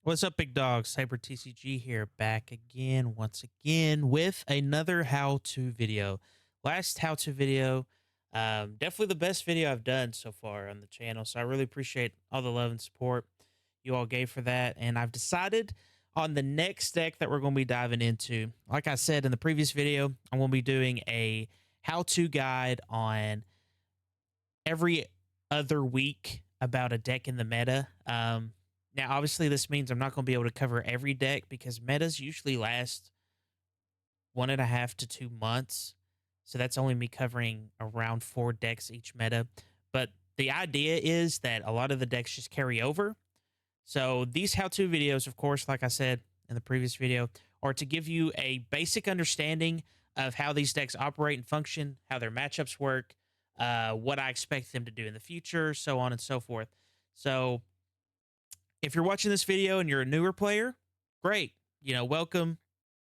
What's up, big dogs? Cyber TCG here, back again, once again, with another how-to video. Last how-to video, definitely the best video I've done so far on the channel. So I really appreciate all the love and support you all gave for that. And I've decided on the next deck that we're going to be diving into. Like I said in the previous video, I'm going to be doing a how-to guide on every other week about a deck in the meta. Now, obviously, this means I'm not going to be able to cover every deck because metas usually last 1.5 to 2 months. So that's only me covering around 4 decks each meta. But the idea is that a lot of the decks just carry over. So these how-to videos, of course, like I said in the previous video, are to give you a basic understanding of how these decks operate and function, how their matchups work, what I expect them to do in the future, so on and so forth. So if you're watching this video and you're a newer player, great. Welcome.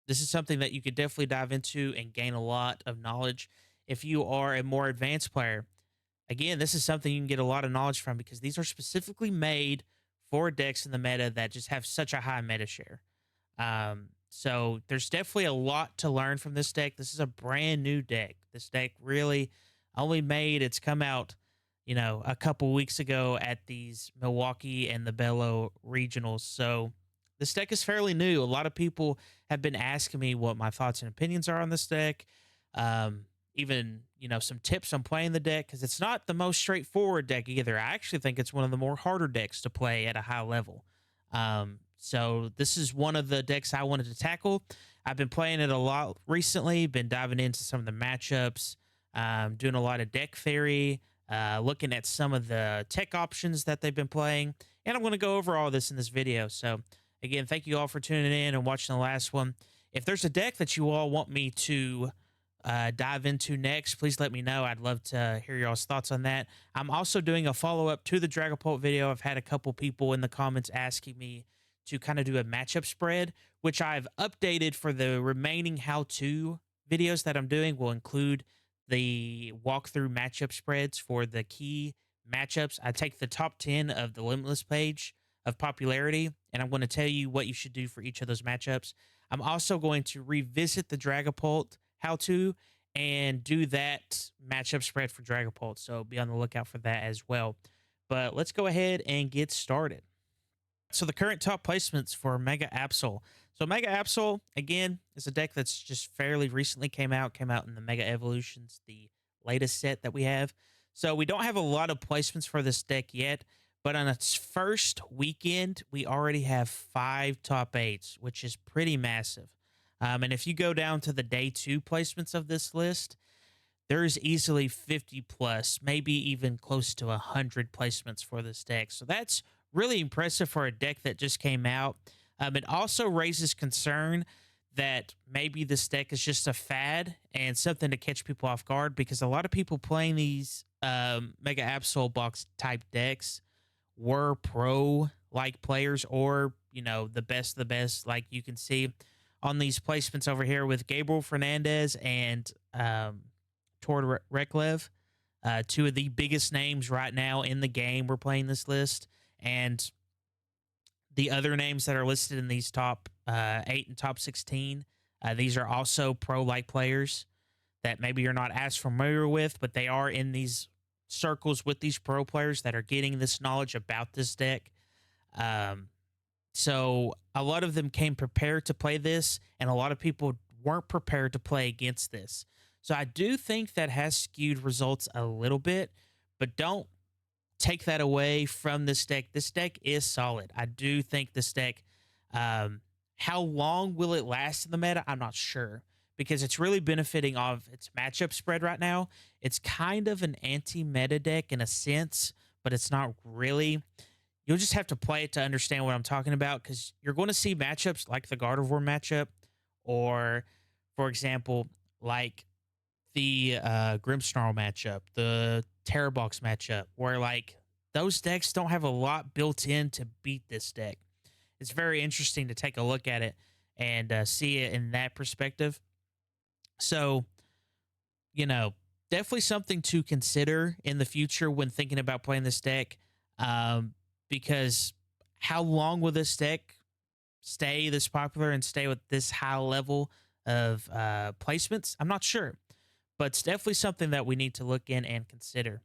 This is something that you could definitely dive into and gain a lot of knowledge. If you are a more advanced player, again, this is something you can get a lot of knowledge from because these are specifically made for decks in the meta that just have such a high meta share. So there's definitely a lot to learn from this deck. This is a brand new deck. This deck really it's come out, a couple weeks ago at these Milwaukee and the Bello regionals. So this deck is fairly new. A lot of people have been asking me what my thoughts and opinions are on this deck. Even, some tips on playing the deck because it's not the most straightforward deck either. I actually think it's one of the more harder decks to play at a high level. So this is one of the decks I wanted to tackle. I've been playing it a lot recently, been diving into some of the matchups, doing a lot of deck theory, looking at some of the tech options that they've been playing. And I'm going to go over all this in this video. So again, thank you all for tuning in and watching the last one. If there's a deck that you all want me to dive into next, please let me know. I'd love to hear y'all's thoughts on that. I'm also doing a follow-up to the Dragapult video. I've had a couple people in the comments asking me to kind of do a matchup spread, which I've updated for the remaining how-to videos that I'm doing. Will include the walkthrough matchup spreads for the key matchups. I take the top 10 of the Limitless page of popularity, and I'm going to tell you what you should do for each of those matchups. I'm also going to revisit the Dragapult how-to and do that matchup spread for Dragapult, so be on the lookout for that as well. But let's go ahead and get started. So the current top placements for Mega Absol. So Mega Absol, again, is a deck that's just fairly recently came out in the Mega Evolutions, the latest set that we have. So we don't have a lot of placements for this deck yet, but on its first weekend, we already have 5 top 8s, which is pretty massive. And if you go down to the day 2 placements of this list, there's easily 50 plus, maybe even close to 100 placements for this deck. So that's really impressive for a deck that just came out. It also raises concern that maybe this deck is just a fad and something to catch people off guard, because a lot of people playing these Mega Absol Box type decks were pro-like players, or, the best of the best, like you can see on these placements over here with Gabriel Fernandez and Tord Reklev, 2 of the biggest names right now in the game were playing this list. And the other names that are listed in these top 8 and top 16, these are also pro-like players that maybe you're not as familiar with, but they are in these circles with these pro players that are getting this knowledge about this deck. So a lot of them came prepared to play this, and a lot of people weren't prepared to play against this. So I do think that has skewed results a little bit, but don't take that away from this deck. This deck is solid. I do think this deck, how long will it last in the meta? I'm not sure, because it's really benefiting off its matchup spread right now. It's kind of an anti-meta deck in a sense, but it's not really. You'll just have to play it to understand what I'm talking about, because you're going to see matchups like the Gardevoir matchup, or, for example, like the Grimmsnarl matchup, the Terrabox matchup, where like those decks don't have a lot built in to beat this deck. It's very interesting to take a look at it and see it in that perspective. So, definitely something to consider in the future when thinking about playing this deck, because how long will this deck stay this popular and stay with this high level of placements? I'm not sure, but it's definitely something that we need to look in and consider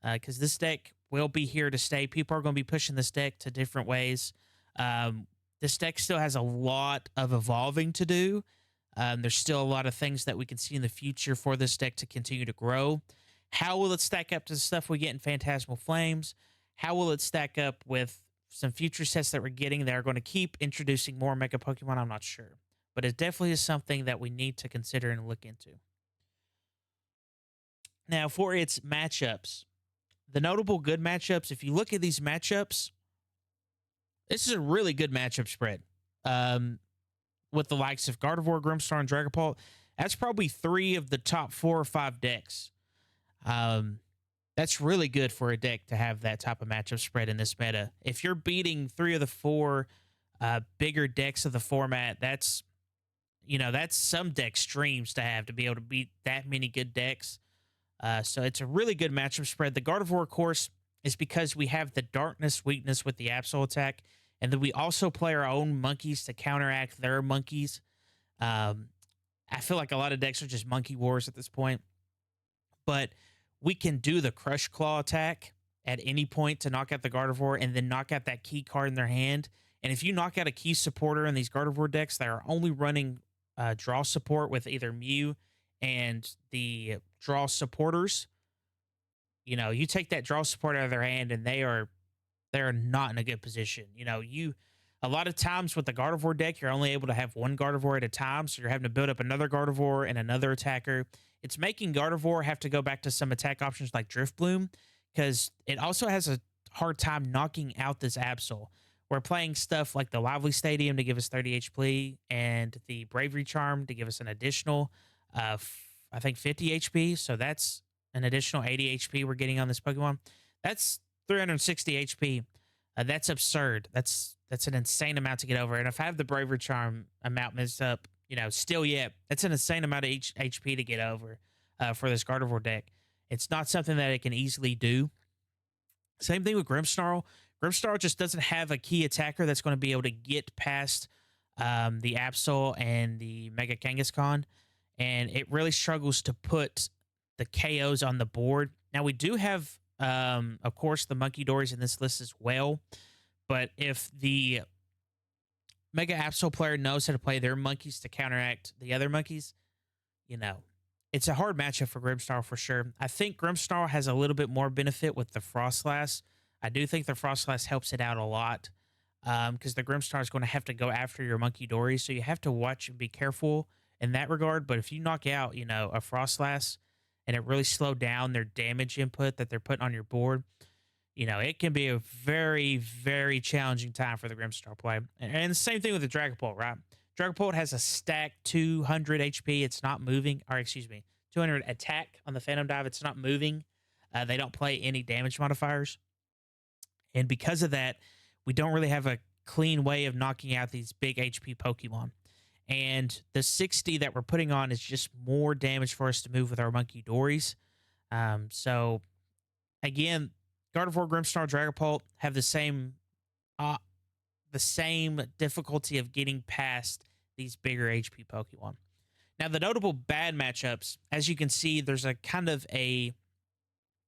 because this deck will be here to stay. People are going to be pushing this deck to different ways. Um, this deck still has a lot of evolving to do. There's still a lot of things that we can see in the future for this deck to continue to grow. How will it stack up to the stuff we get in Phantasmal Flames? How will it stack up with some future sets that we're getting that are going to keep introducing more Mega Pokemon? I'm not sure. But it definitely is something that we need to consider and look into. Now, for its matchups, the notable good matchups, if you look at these matchups, this is a really good matchup spread. With the likes of Gardevoir, Grimmsnarl, and Dragapult, that's probably 3 of the top 4 or 5 decks. That's really good for a deck to have that type of matchup spread in this meta. If you're beating 3 of the 4 bigger decks of the format, that's some deck streams to have to be able to beat that many good decks. So it's a really good matchup spread. The Gardevoir, of course, is because we have the darkness weakness with the Absol attack, and then we also play our own monkeys to counteract their monkeys. I feel like a lot of decks are just monkey wars at this point, but we can do the Crush Claw attack at any point to knock out the Gardevoir and then knock out that key card in their hand. And if you knock out a key supporter in these Gardevoir decks that are only running draw support with either Mew and the draw supporters, you take that draw support out of their hand and they're not in a good position. A lot of times with the Gardevoir deck, you're only able to have one Gardevoir at a time, so you're having to build up another Gardevoir and another attacker. It's making Gardevoir have to go back to some attack options like Drift Bloom because it also has a hard time knocking out this Absol. We're playing stuff like the Lively Stadium to give us 30 HP and the Bravery Charm to give us an additional, I think, 50 HP. So that's an additional 80 HP we're getting on this Pokemon. That's 360 HP. That's absurd. That's an insane amount to get over. And if I have the Bravery Charm amount messed up, still yet, that's an insane amount of HP to get over for this Gardevoir deck. It's not something that it can easily do. Same thing with Grimmsnarl. Grimmsnarl just doesn't have a key attacker that's going to be able to get past the Absol and the Mega Kangaskhan, and it really struggles to put the KOs on the board. Now, we do have, of course, the Monkey Dories in this list as well, but if the Mega Absol player knows how to play their monkeys to counteract the other monkeys, it's a hard matchup for Grimmsnarl for sure. I think Grimmsnarl has a little bit more benefit with the Frostlass. I do think the Frostlass helps it out a lot because the Grimmsnarl is going to have to go after your Monkey Dory, so you have to watch and be careful in that regard. But if you knock out, a Frostlass and it really slowed down their damage input that they're putting on your board, it can be a very, very challenging time for the Grimmsnarl play. And the same thing with the Dragapult, right? Dragapult has a stacked 200 HP. It's not moving. Or, excuse me, 200 attack on the Phantom Dive. It's not moving. They don't play any damage modifiers. And because of that, we don't really have a clean way of knocking out these big HP Pokemon. And the 60 that we're putting on is just more damage for us to move with our Monkey Dories. So, again, Gardevoir, Grimmsnarl, Dragapult have the same difficulty of getting past these bigger HP Pokemon. Now, the notable bad matchups, as you can see, there's a kind of a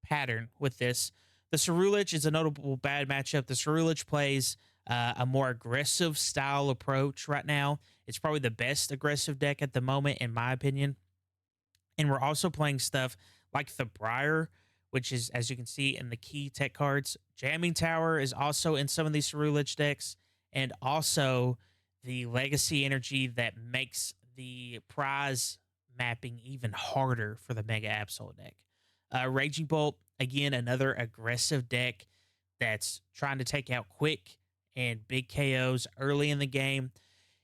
pattern with this. The Ceruledge is a notable bad matchup. The Ceruledge plays a more aggressive style approach right now. It's probably the best aggressive deck at the moment, in my opinion. And we're also playing stuff like the Briar, which is, as you can see in the key tech cards. Jamming Tower is also in some of these Ceruledge decks, and also the Legacy Energy that makes the prize mapping even harder for the Mega Absol deck. Raging Bolt, again, another aggressive deck that's trying to take out quick and big KOs early in the game.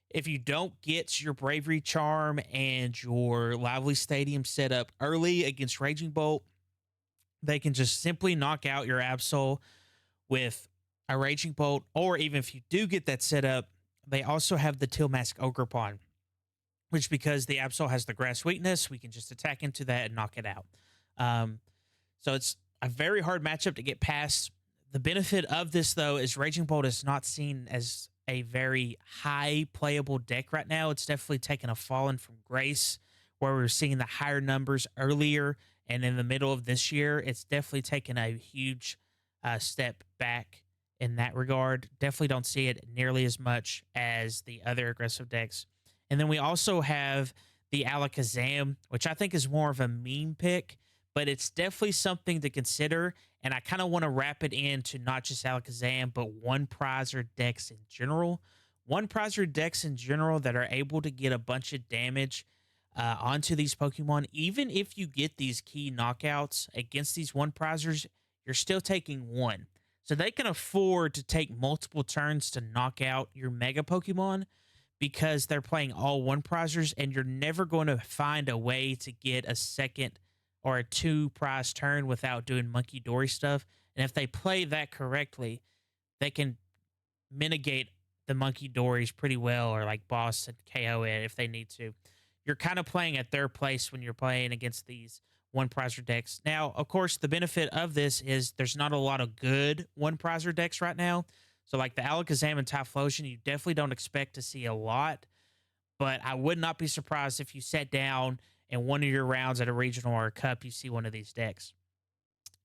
If you don't get your Bravery Charm and your Lively Stadium set up early against Raging Bolt, they can just simply knock out your Absol with a Raging Bolt. Or even if you do get that set up, they also have the Tilmask Ogerpon, which, because the Absol has the grass weakness, we can just attack into that and knock it out. So it's a very hard matchup to get past. The benefit of this, though, is Raging Bolt is not seen as a very high playable deck right now. It's definitely taken a fallen from grace where we were seeing the higher numbers earlier and in the middle of this year. It's definitely taken a huge step back in that regard. Definitely don't see it nearly as much as the other aggressive decks. And then we also have the Alakazam, which I think is more of a meme pick, but it's definitely something to consider. And I kind of want to wrap it into not just Alakazam, but one prizer decks in general. One prizer decks in general that are able to get a bunch of damage onto these Pokemon. Even if you get these key knockouts against these one prizers, you're still taking one. So they can afford to take multiple turns to knock out your Mega Pokemon because they're playing all one prizers, and you're never going to find a way to get a second or a two prize turn without doing Monkey Dory stuff. And if they play that correctly, they can mitigate the Monkey Dories pretty well, or like boss and KO it if they need to. You're kind of playing at their place when you're playing against these one prizer decks. Now, of course, the benefit of this is there's not a lot of good one prizer decks right now. So, like the Alakazam and Typhlosion, you definitely don't expect to see a lot. But I would not be surprised if you sat down and one of your rounds at a regional or a cup, you see one of these decks.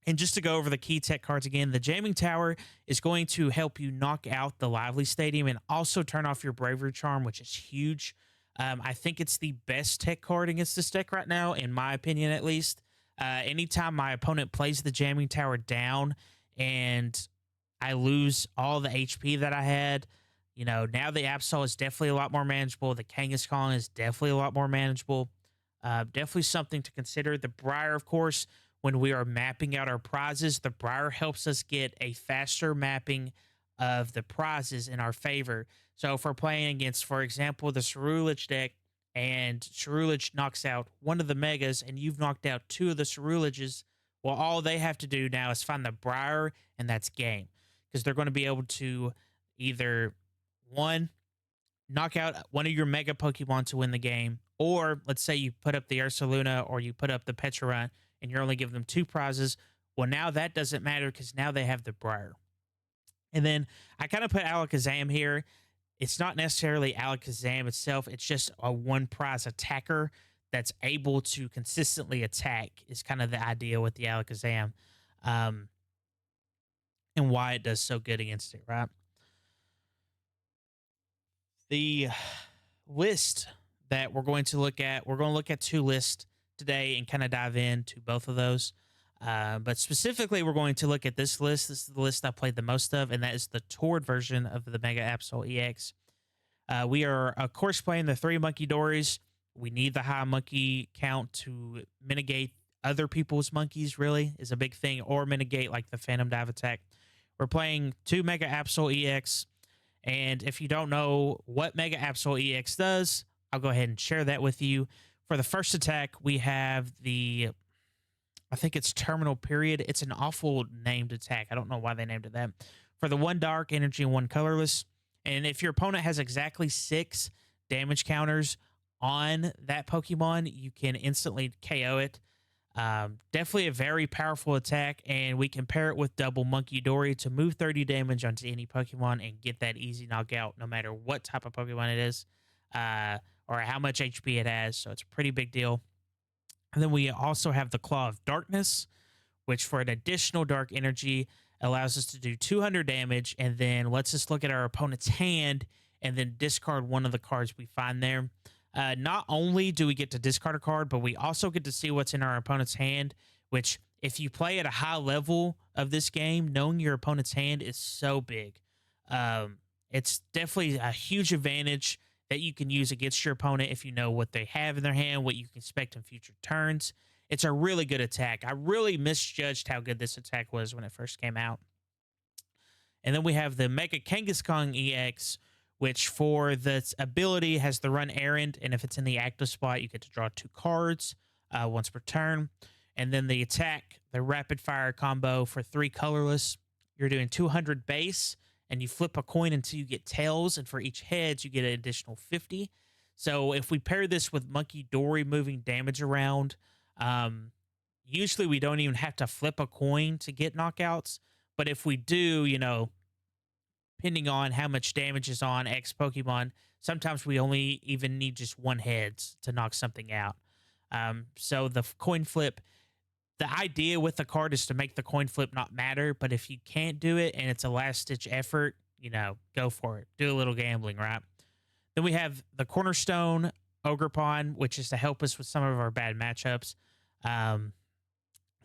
And just to go over the key tech cards again, the Jamming Tower is going to help you knock out the Lively Stadium and also turn off your Bravery Charm, which is huge. I think it's the best tech card against this deck right now, in my opinion at least. Anytime my opponent plays the Jamming Tower down and I lose all the HP that I had, now the Absol is definitely a lot more manageable. The Kangaskhan is definitely a lot more manageable. Definitely something to consider. The Briar, of course, when we are mapping out our prizes, the Briar helps us get a faster mapping of the prizes in our favor. So if we're playing against, for example, the Ceruledge deck, and Ceruledge knocks out one of the Megas, and you've knocked out two of the Ceruledges, well, all they have to do now is find the Briar, and that's game. Because they're going to be able to either, one, knock out one of your Mega Pokemon to win the game, or let's say you put up the Ursaluna or you put up the Pecharunt, and you're only giving them two prizes. Well, now that doesn't matter because now they have the Briar. And then I kind of put Alakazam here. It's not necessarily Alakazam itself. It's just a one prize attacker that's able to consistently attack is kind of the idea with the Alakazam, um, and why it does so good against it, right? The list that we're going to look at, we're going to look at two lists today and kind of dive into both of those. But specifically, we're going to look at this list. This is the list I played the most of, and that is the toured version of the Mega Absol EX. We are, of course, playing the three Monkey Dories. We need the high monkey count to mitigate other people's monkeys, really, is a big thing, or mitigate like the Phantom Dive attack. We're playing two Mega Absol EX. And if you don't know what Mega Absol EX does, I'll go ahead and share that with you. For the first attack, we have I think it's Terminal Period. It's an awful named attack. I don't know why they named it that. For the one dark energy and one colorless. And if your opponent has exactly 6 damage counters on that Pokemon, you can instantly KO it. Definitely a very powerful attack, and we can pair it with double Monkey Dory to move 30 damage onto any Pokemon and get that easy knockout no matter what type of Pokemon it is, or how much HP it has. So it's a pretty big deal. And then we also have the Claw of Darkness, which for an additional dark energy allows us to do 200 damage and then lets us look at our opponent's hand and then discard one of the cards we find there. Not only do we get to discard a card, but we also get to see what's in our opponent's hand, which if you play at a high level of this game, knowing your opponent's hand is so big. It's definitely a huge advantage that you can use against your opponent if you know what they have in their hand, what you can expect in future turns. It's a really good attack. I really misjudged how good this attack was when it first came out. And then we have the Mega Kangaskhan EX, which for this ability has the run errand, and if it's in the active spot, you get to draw 2 cards once per turn. And then the attack, the rapid fire combo for 3 colorless, you're doing 200 base, and you flip a coin until you get tails, and for each heads, you get an additional 50. So if we pair this with Monkey Dory moving damage around, usually we don't even have to flip a coin to get knockouts. But if we do, depending on how much damage is on X Pokemon, sometimes we only even need just one heads to knock something out. So the coin flip, the idea with the card is to make the coin flip not matter. But if you can't do it and it's a last ditch effort, go for it. Do a little gambling, right? Then we have the Cornerstone Ogrepon, which is to help us with some of our bad matchups. Um,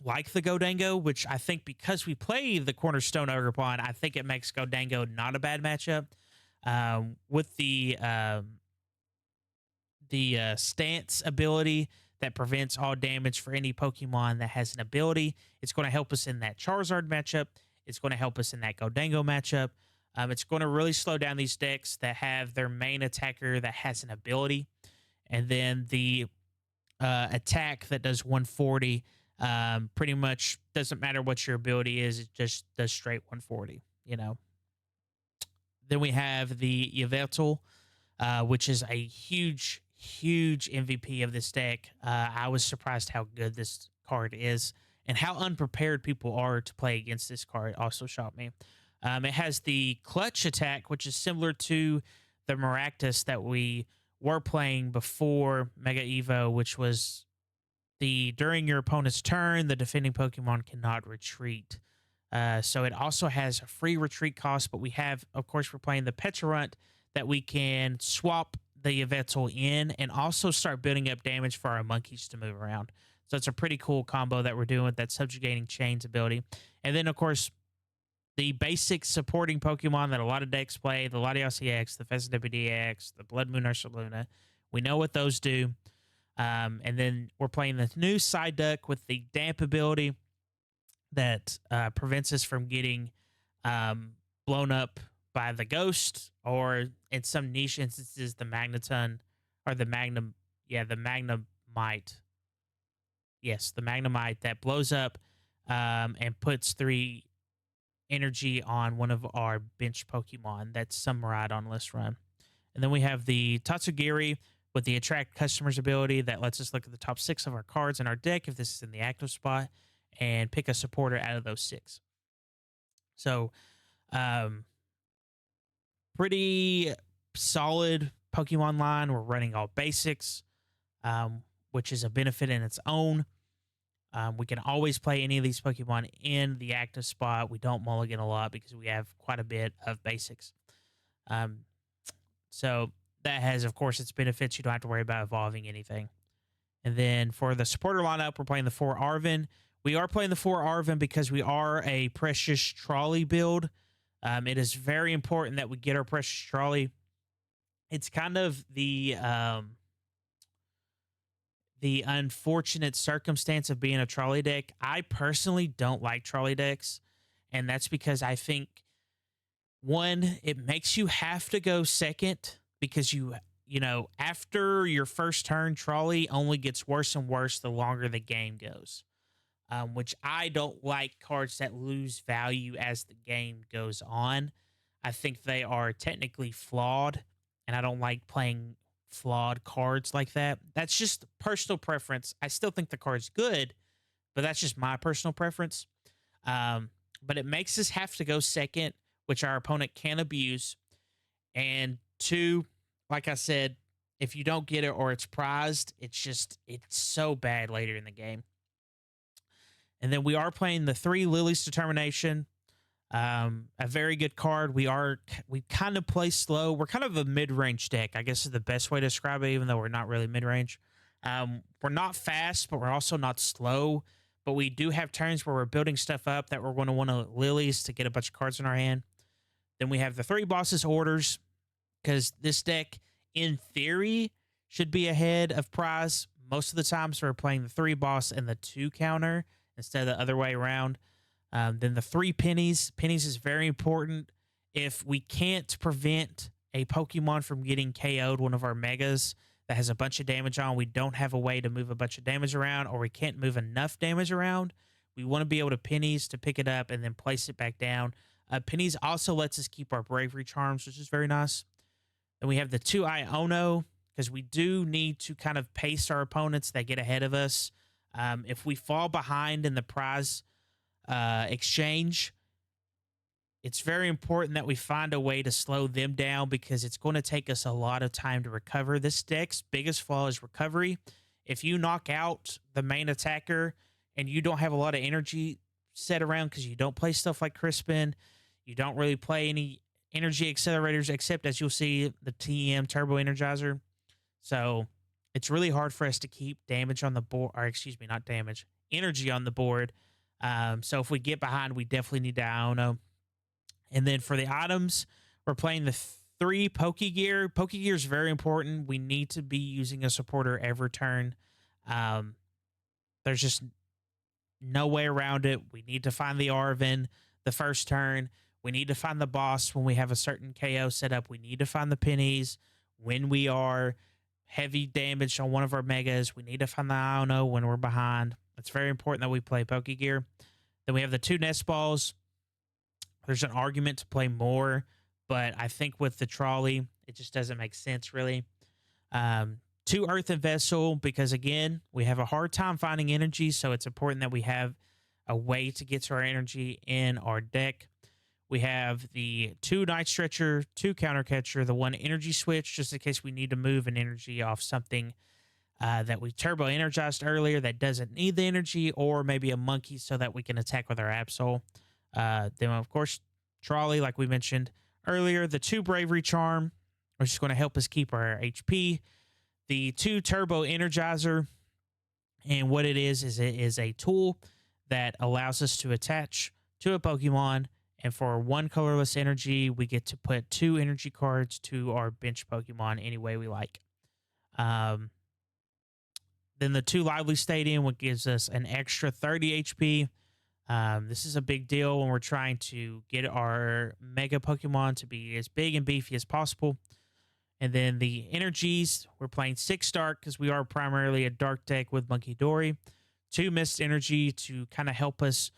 like the Godango, which I think because we play the Cornerstone Ogrepon, I think it makes Godango not a bad matchup. With the stance ability that prevents all damage for any Pokemon that has an ability, it's going to help us in that Charizard matchup. It's going to help us in that Godango matchup. It's going to really slow down these decks that have their main attacker that has an ability, and then the attack that does 140. Pretty much doesn't matter what your ability is; it just does straight 140. Then we have the Yveltal, which is a huge, huge MVP of this deck. I was surprised how good this card is and how unprepared people are to play against this card. Also shocked me. It has the clutch attack, which is similar to the Maractus that we were playing before Mega Evo, which was during your opponent's turn, the defending Pokemon cannot retreat. So it also has a free retreat cost, but we have, of course, we're playing the Pecharunt that we can swap the Yveltal in and also start building up damage for our monkeys to move around. So it's a pretty cool combo that we're doing with that Subjugating Chains ability. And then, of course, the basic supporting Pokemon that a lot of decks play, the Latios EX, the Fezzik EX, the Blood Moon Ursaluna. We know what those do. And then we're playing the new Psyduck with the Damp ability that prevents us from getting blown up by the Ghost, or in some niche instances, the Magneton, or the Magnum. Yeah, the Magnemite. Yes, the Magnemite that blows up and puts 3 energy on one of our bench Pokemon. That's Summeride on List Run. And then we have the Tatsugiri with the Attract Customers ability that lets us look at the top 6 of our cards in our deck if this is in the active spot and pick a supporter out of those 6. So, pretty solid Pokemon line. We're running all basics, which is a benefit in its own. We can always play any of these Pokemon in the active spot. We don't mulligan a lot because we have quite a bit of basics. So that has, of course, its benefits. You don't have to worry about evolving anything. And then for the supporter lineup, we're playing the 4 Arven. We are playing the 4 Arven because we are a Precious Trolley build. It is very important that we get our Precious Trolley. It's kind of the unfortunate circumstance of being a trolley deck. I personally don't like trolley decks, and that's because I think, one, it makes you have to go second because after your first turn, trolley only gets worse and worse the longer the game goes, which I don't like cards that lose value as the game goes on. I think they are technically flawed, and I don't like playing flawed cards like that. That's just personal preference. I still think the card's good, but that's just my personal preference. But it makes us have to go second, which our opponent can abuse. And 2, like I said, if you don't get it or it's prized, it's so bad later in the game. And then we are playing the 3 Lily's Determination. A very good card. We kind of play slow. We're kind of a mid-range deck, I guess is the best way to describe it, even though we're not really mid-range. We're not fast, but we're also not slow. But we do have turns where we're building stuff up that we're going to want to Lilies to get a bunch of cards in our hand. Then we have the 3 Bosses Orders, because this deck, in theory, should be ahead of prize. Most of the times we're playing the 3 boss and the 2 counter instead of the other way around. Then the 3 Pennies. Pennies is very important. If we can't prevent a Pokemon from getting KO'd, one of our Megas that has a bunch of damage on, we don't have a way to move a bunch of damage around, or we can't move enough damage around, we want to be able to Pennies to pick it up and then place it back down. Pennies also lets us keep our Bravery Charms, which is very nice. Then we have the 2 Iono, because we do need to kind of pace our opponents that get ahead of us. If we fall behind in the prize exchange, it's very important that we find a way to slow them down because it's going to take us a lot of time to recover. This deck's biggest flaw is recovery. If you knock out the main attacker and you don't have a lot of energy set around because you don't play stuff like Crispin, you don't really play any energy accelerators except, as you'll see, the TM Turbo Energizer. So it's really hard for us to keep damage on the board, or excuse me, not damage, energy on the board. So if we get behind, we definitely need to Iono. And then for the items, we're playing the 3 Pokegear. Pokegear is very important. We need to be using a supporter every turn. Um, there's just no way around it. We need to find the Arvin the first turn. We need to find the boss when we have a certain KO set up. We need to find the pennies when we are heavy damage on one of our megas. We need to find the Iono when we're behind. It's very important that we play Pokegear. Then we have the 2 Nest Balls. There's an argument to play more, but I think with the trolley, it just doesn't make sense, really. 2 Earthen Vessel, because again, we have a hard time finding energy, so it's important that we have a way to get to our energy in our deck. We have the 2 Night Stretcher, 2 Counter Catcher, the 1 Energy Switch, just in case we need to move an energy off something that we turbo energized earlier that doesn't need the energy, or maybe a monkey so that we can attack with our Absol. Then, of course, trolley, like we mentioned earlier, the 2 Bravery Charm, which is going to help us keep our HP. The 2 Turbo Energizer, and what it is it is a tool that allows us to attach to a Pokemon, and for 1 colorless energy, we get to put 2 energy cards to our bench Pokemon any way we like. Then the 2 Lively Stadium, which gives us an extra 30 HP. This is a big deal when we're trying to get our Mega Pokemon to be as big and beefy as possible. And then the energies, we're playing 6 Dark because we are primarily a Dark deck with Monkey Dory. 2 Mist Energy to kind of help us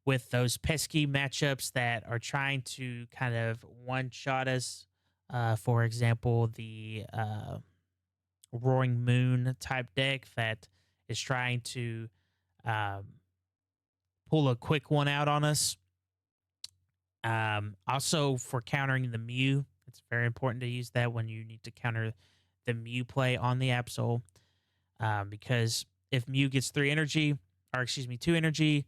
with those pesky matchups that are trying to kind of one-shot us. For example, the Roaring Moon type deck that is trying to pull a quick one out on us. Also, for countering the Mew, it's very important to use that when you need to counter the Mew play on the Absol. Because if Mew gets 3 energy, or excuse me, 2 energy,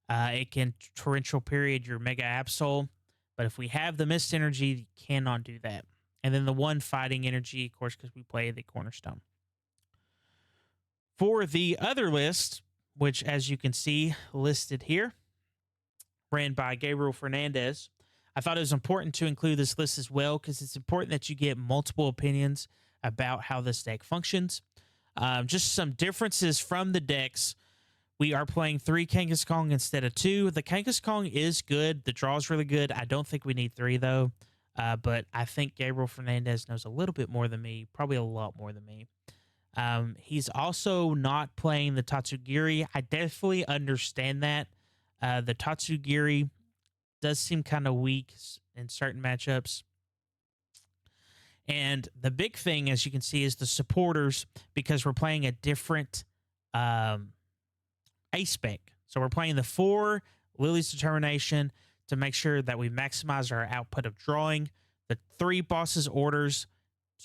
it can torrential period your Mega Absol. But if we have the Mist Energy, you cannot do that. And then the 1 Fighting Energy, of course, because we play the Cornerstone. For the other list, which as you can see listed here, ran by Gabriel Fernandez, I thought it was important to include this list as well because it's important that you get multiple opinions about how this deck functions. Just some differences from the decks. We are playing 3 Kangaskong instead of 2. The Kangaskong is good. The draw is really good. I don't think we need 3, though. But I think Gabriel Fernandez knows a little bit more than me, probably a lot more than me. He's also not playing the Tatsugiri. I definitely understand that. The Tatsugiri does seem kind of weak in certain matchups. And the big thing, as you can see, is the supporters, because we're playing a different A-spec. So we're playing the 4 Lily's Determination to make sure that we maximize our output of drawing, the 3 Boss's Orders,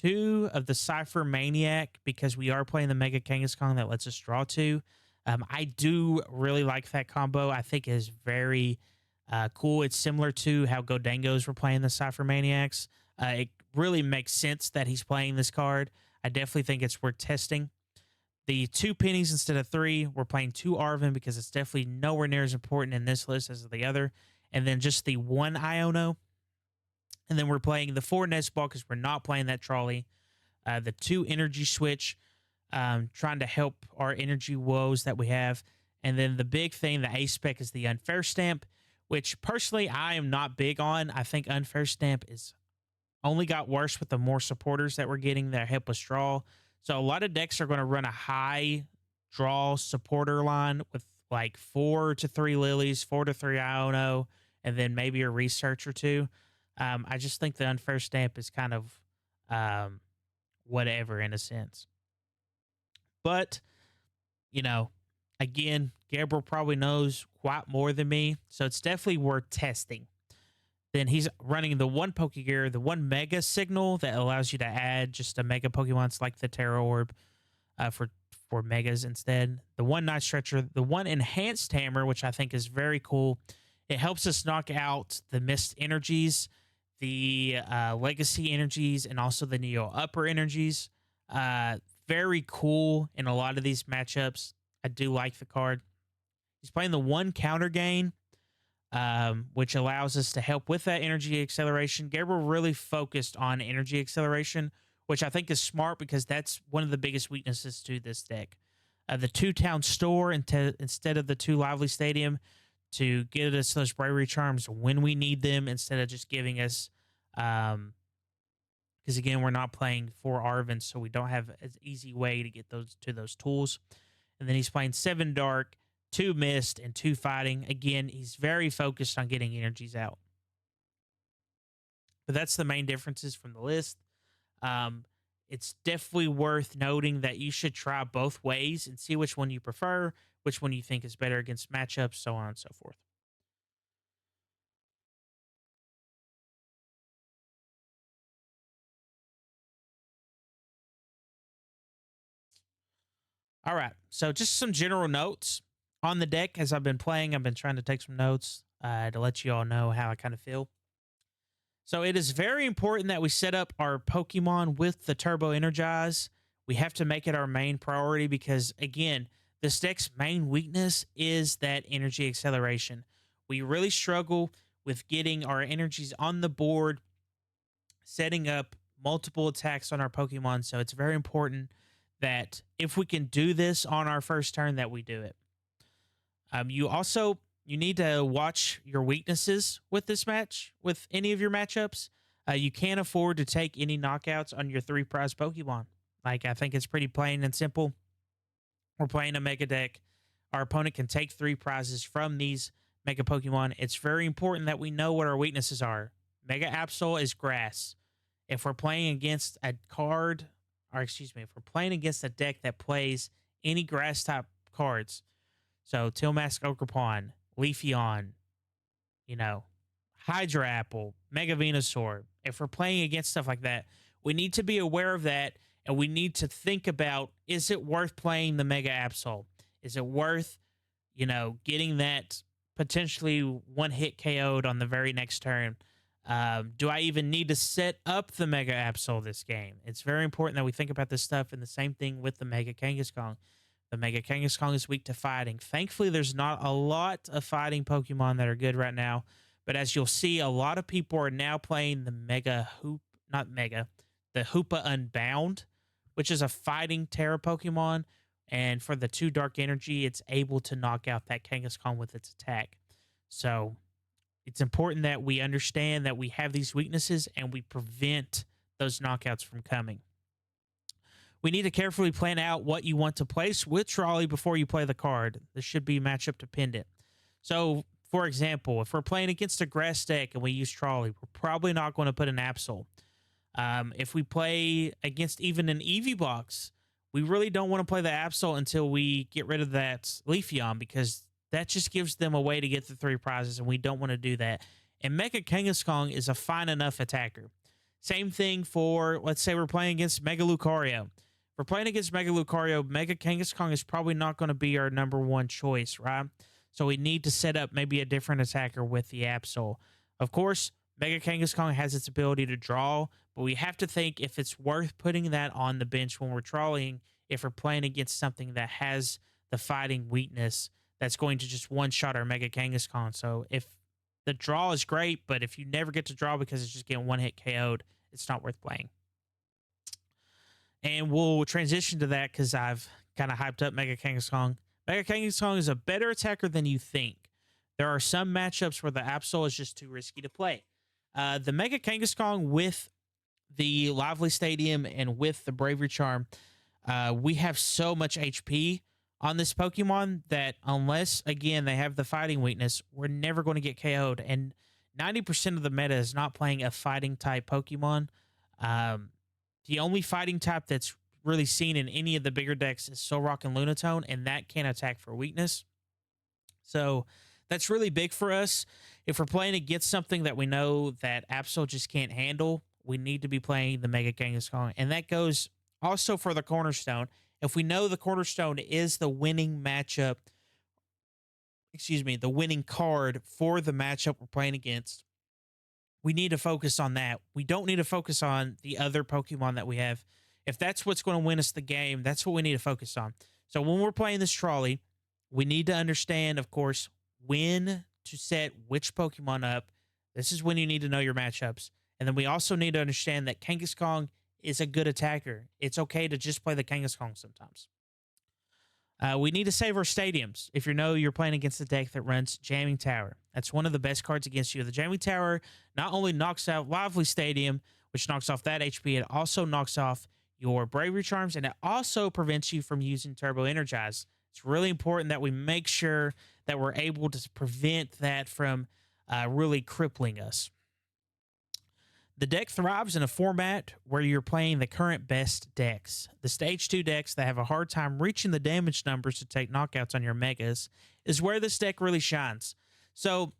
2 of the Cypher Maniac, because we are playing the Mega Kangaskong that lets us draw 2. I do really like that combo. I think it is very cool. It's similar to how Godangos were playing the Cypher Maniacs. It really makes sense that he's playing this card. I definitely think it's worth testing. The 2 pennies instead of 3. We're playing 2 Arvin because it's definitely nowhere near as important in this list as the other. And then just the 1 Iono. And then we're playing the 4 Nest Ball because we're not playing that trolley. The 2 Energy Switch, trying to help our energy woes that we have. And then the big thing, the A-spec, is the Unfair Stamp, which personally I am not big on. I think Unfair Stamp is only got worse with the more supporters that we're getting that help us draw. So a lot of decks are going to run a high draw supporter line with like 4 to 3 Lilies, 4 to 3 Iono, and then maybe a Research or 2. I just think the Unfair Stamp is kind of whatever in a sense. But, you know, again, Gabriel probably knows quite more than me, so it's definitely worth testing. Then he's running the one Pokegear, the one Mega Signal that allows you to add just a Mega Pokemon like the Terra Orb for Megas instead. The one Night Stretcher, the one Enhanced Hammer, which I think is very cool. It helps us knock out the Mist energies, the Legacy energies, and also the Neo Upper energies. Very cool in a lot of these matchups. I do like the card. He's playing the one Counter Gain, which allows us to help with that energy acceleration. Gabriel really focused on energy acceleration, which I think is smart because that's one of the biggest weaknesses to this deck. The two town store instead of the two lively stadium to get us those bravery charms when we need them instead of just giving us, because again, we're not playing for Arvin, so we don't have an easy way to get those tools. And then he's playing 7 Dark, 2 Mist, and 2 Fighting. Again, he's very focused on getting energies out. But that's the main differences from the list. It's definitely worth noting that you should try both ways and see which one you prefer, which one you think is better against matchups, so on and so forth. All right, so just some general notes on the deck as I've been playing. I've been trying to take some notes to let you all know how I kind of feel. So it is very important that we set up our Pokemon with the Turbo Energize. We have to make it our main priority because, again, this deck's main weakness is that energy acceleration. We really struggle with getting our energies on the board, setting up multiple attacks on our Pokemon. So it's very important that if we can do this on our first turn, that we do it. You need to watch your weaknesses with this match, with any of your matchups. You can't afford to take any knockouts on your 3 prize Pokemon. Like, I think it's pretty plain and simple. We're playing a Mega deck. Our opponent can take 3 prizes from these Mega Pokemon. It's very important that we know what our weaknesses are. Mega Absol is grass. If we're playing against a card, or excuse me, if we're playing against a deck that plays any grass type cards, so Tilmask Ogerpon, Leafeon, Hydra Apple, Mega Venusaur. If we're playing against stuff like that, we need to be aware of that, and we need to think about, is it worth playing the Mega Absol? Is it worth, getting that potentially one hit KO'd on the very next turn? Do I even need to set up the Mega Absol this game? It's very important that we think about this stuff, and the same thing with the Mega Kangaskhan. The Mega Kangaskhan is weak to fighting. Thankfully, there's not a lot of fighting Pokemon that are good right now. But as you'll see, a lot of people are now playing the the Hoopa Unbound, which is a fighting Terra Pokemon. And for the 2 Dark Energy, it's able to knock out that Kangaskhan with its attack. So it's important that we understand that we have these weaknesses and we prevent those knockouts from coming. We need to carefully plan out what you want to place with Trolley before you play the card. This should be matchup dependent. So, for example, if we're playing against a grass deck and we use Trolley, we're probably not going to put an Absol. If we play against even an Eevee box, we really don't want to play the Absol until we get rid of that Leafeon because that just gives them a way to get the 3 prizes, and we don't want to do that. And Mega Kangaskhan is a fine enough attacker. Same thing for, let's say we're playing against Mega Lucario. If we're playing against Mega Lucario, Mega Kangaskhan is probably not going to be our number 1 choice, right? So we need to set up maybe a different attacker with the Absol. Of course, Mega Kangaskhan has its ability to draw, but we have to think if it's worth putting that on the bench when we're trawling, if we're playing against something that has the fighting weakness that's going to just one-shot our Mega Kangaskhan. So if the draw is great, but if you never get to draw because it's just getting one-hit KO'd, it's not worth playing. And we'll transition to that because I've kind of hyped up Mega Kangaskhan. Mega Kangaskhan is a better attacker than you think. There are some matchups where the Absol is just too risky to play. The Mega Kangaskhan with the Lively Stadium and with the Bravery Charm, we have so much HP on this Pokemon that unless, again, they have the fighting weakness, we're never going to get KO'd. And 90% of the meta is not playing a fighting type Pokemon. The only fighting type that's really seen in any of the bigger decks is Solrock and Lunatone, and that can attack for weakness. So That's really big for us. If we're playing against something that we know that Absol just can't handle, we need to be playing the Mega Kangaskhan. And that goes also for the Cornerstone. If we know the Cornerstone is the winning matchup, excuse me, the winning card for the matchup we're playing against, we need to focus on that. We don't need to focus on the other Pokemon that we have. If that's what's going to win us the game, that's what we need to focus on. So when we're playing this trolley, we need to understand, of course, when to set which Pokemon up. This is when you need to know your matchups. And then we also need to understand that Kangaskhan is a good attacker. It's okay to just play the Kangaskhan sometimes. We need to save our stadiums. If you know you're playing against a deck that runs Jamming Tower, that's one of the best cards against you. The Jamming Tower not only knocks out Lively Stadium, which knocks off that HP, it also knocks off your Bravery Charms, and it also prevents you from using Turbo Energize. It's really important that we make sure that we're able to prevent that from really crippling us. The deck thrives in a format where you're playing the current best decks. The Stage 2 decks that have a hard time reaching the damage numbers to take knockouts on your Megas is where this deck really shines. So,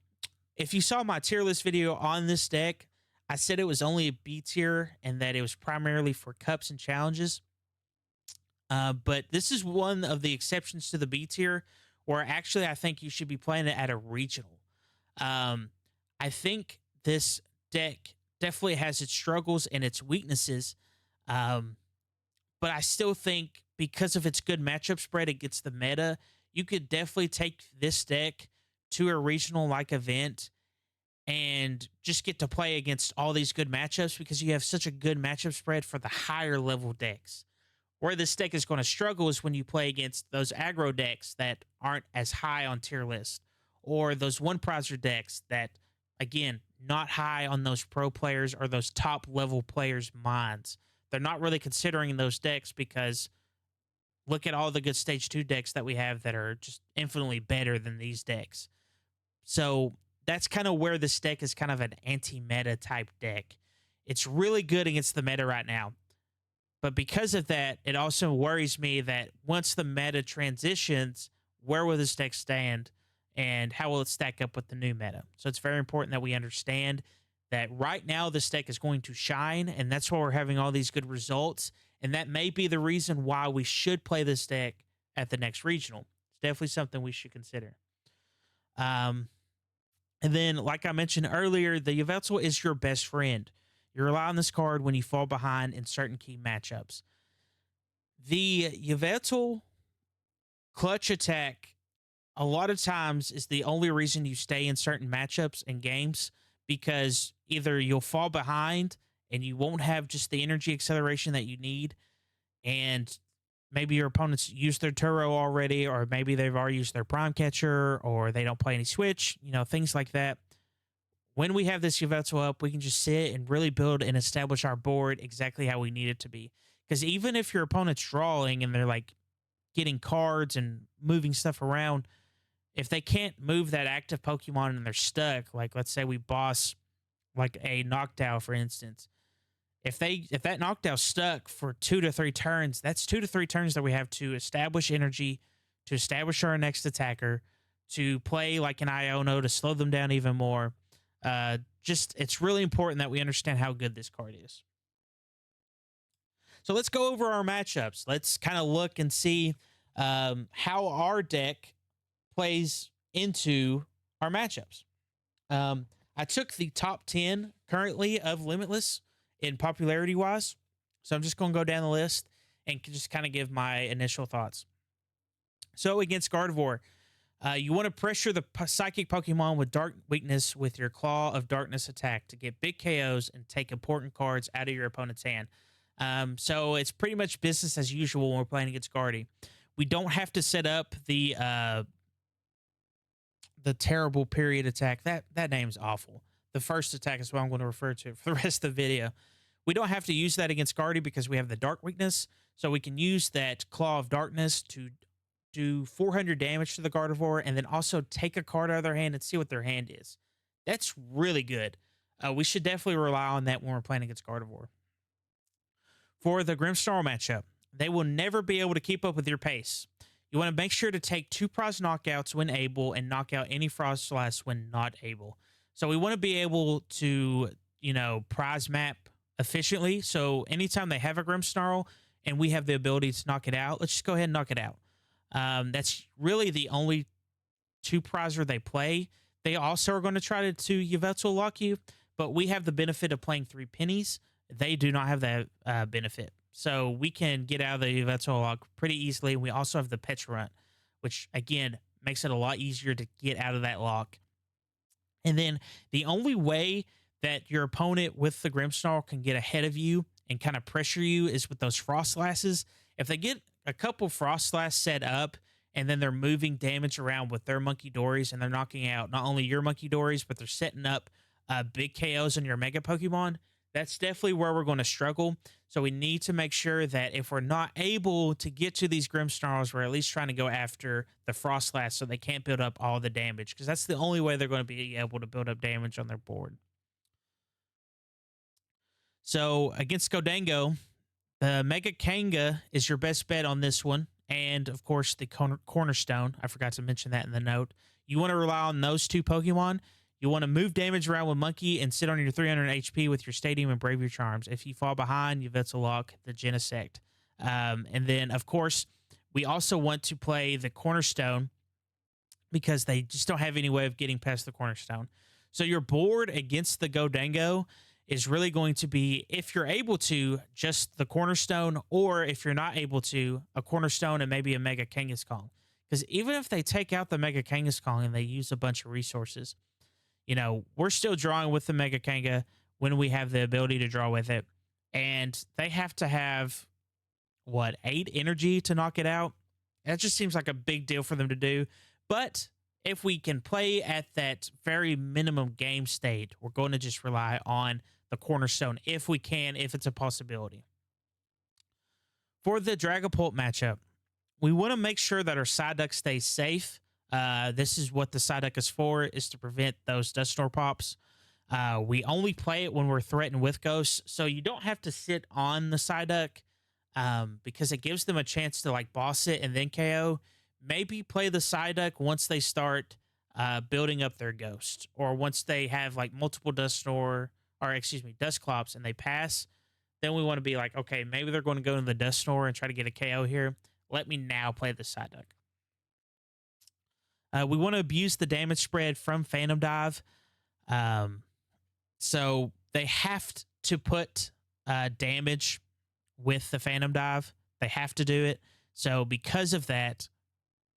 if you saw my tier list video on this deck, I said it was only a B tier and that it was primarily for cups and challenges. But this is one of the exceptions to the B tier where actually I think you should be playing it at a regional. I think this deck definitely has its struggles and its weaknesses. But I still think because of its good matchup spread against the meta, you could definitely take this deck to a regional like event and just get to play against all these good matchups because you have such a good matchup spread for the higher level decks. Where this deck is going to struggle is when you play against those aggro decks that aren't as high on tier list, or those one prizer decks that, again, not high on those pro players or those top level players' minds. They're not really considering those decks because look at all the good Stage 2 decks that we have that are just infinitely better than these decks. So that's kind of where this deck is kind of an anti-meta type deck. It's really good against the meta right now. But because of that, it also worries me that once the meta transitions, where will this deck stand and how will it stack up with the new meta? So it's very important that we understand that right now this deck is going to shine, and that's why we're having all these good results. And that may be the reason why we should play this deck at the next regional. It's definitely something we should consider. And then, like I mentioned earlier, the Yveltal is your best friend. You rely on this card when you fall behind in certain key matchups. The Yveltal clutch attack, a lot of times, is the only reason you stay in certain matchups and games because either you'll fall behind and you won't have just the energy acceleration that you need, and maybe your opponents use their Turo already, or maybe they've already used their Prime Catcher, or they don't play any Switch, things like that. When we have this Yveltal up, we can just sit and really build and establish our board exactly how we need it to be. Because even if your opponent's drawing and they're like getting cards and moving stuff around, if they can't move that active Pokemon and they're stuck, like let's say we boss like a Noctowl, for instance, if that Noctowl's stuck for 2 to 3 turns, that's 2 to 3 turns that we have to establish energy, to establish our next attacker, to play like an Iono to slow them down even more. It's really important that we understand how good this card is. So let's go over our matchups. Let's kind of look and see how our deck plays into our matchups. I took the top 10 currently of Limitless in popularity wise. So I'm just going to go down the list and just kind of give my initial thoughts. So against Gardevoir, you want to pressure the psychic Pokemon with Dark Weakness with your Claw of Darkness attack to get big KOs and take important cards out of your opponent's hand. So it's pretty much business as usual when we're playing against Guardy. We don't have to set up the terrible period attack. That name's awful. The first attack is what I'm going to refer to for the rest of the video. We don't have to use that against Guardy because we have the Dark Weakness. So we can use that Claw of Darkness to do 400 damage to the Gardevoir and then also take a card out of their hand and see what their hand is. That's really good. We should definitely rely on that when we're playing against Gardevoir. For the Grimmsnarl matchup, they will never be able to keep up with your pace. You want to make sure to take 2 prize knockouts when able and knock out any Frostlass when not able. So we want to be able to, prize map efficiently. So anytime they have a Grimmsnarl and we have the ability to knock it out, let's just go ahead and knock it out. That's really the only 2 prizer they play. They also are going to try to Yveltal lock you, but we have the benefit of playing 3 pennies. They do not have that benefit. So we can get out of the Yveltal lock pretty easily. We also have the Petrarunt, which again makes it a lot easier to get out of that lock. And then the only way that your opponent with the Grimmsnarl can get ahead of you and kind of pressure you is with those Frostlasses. If they get a couple Frostlass set up and then they're moving damage around with their Monkey Dories and they're knocking out not only your Monkey Dories, but they're setting up big KOs on your Mega Pokemon, that's definitely where we're going to struggle. So we need to make sure that if we're not able to get to these Grimmsnarls, we're at least trying to go after the Frostlass so they can't build up all the damage, because that's the only way they're going to be able to build up damage on their board. So against Gholdengo, the Mega Kanga is your best bet on this one. And of course, the Cornerstone. I forgot to mention that in the note. You want to rely on those 2 Pokemon. You want to move damage around with Monkey and sit on your 300 HP with your Stadium and Brave Your Charms. If you fall behind, you Lock, the Genesect. And then, of course, we also want to play the Cornerstone because they just don't have any way of getting past the Cornerstone. So your board against the Gholdengo is really going to be, if you're able to, just the Cornerstone, or if you're not able to, a Cornerstone and maybe a Mega Kangaskong. Because even if they take out the Mega Kangaskong and they use a bunch of resources, we're still drawing with the Mega Kanga when we have the ability to draw with it. And they have to have, 8 energy to knock it out? That just seems like a big deal for them to do. But if we can play at that very minimum game state, we're going to just rely on the Cornerstone if we can, if it's a possibility. For the Dragapult matchup, we want to make sure that our Psyduck stays safe. This is what the Psyduck is for, is to prevent those Dusknoir pops. We only play it when we're threatened with ghosts, so you don't have to sit on the Psyduck because it gives them a chance to boss it and then KO. Maybe play the Psyduck once they start building up their ghost, or once they have multiple Dusclops and they pass. Then we want to be okay, maybe they're going to go into the Dusknoir and try to get a KO here. Let me now play the Psyduck. We want to abuse the damage spread from Phantom Dive. So they have to put damage with the Phantom Dive. They have to do it. So because of that,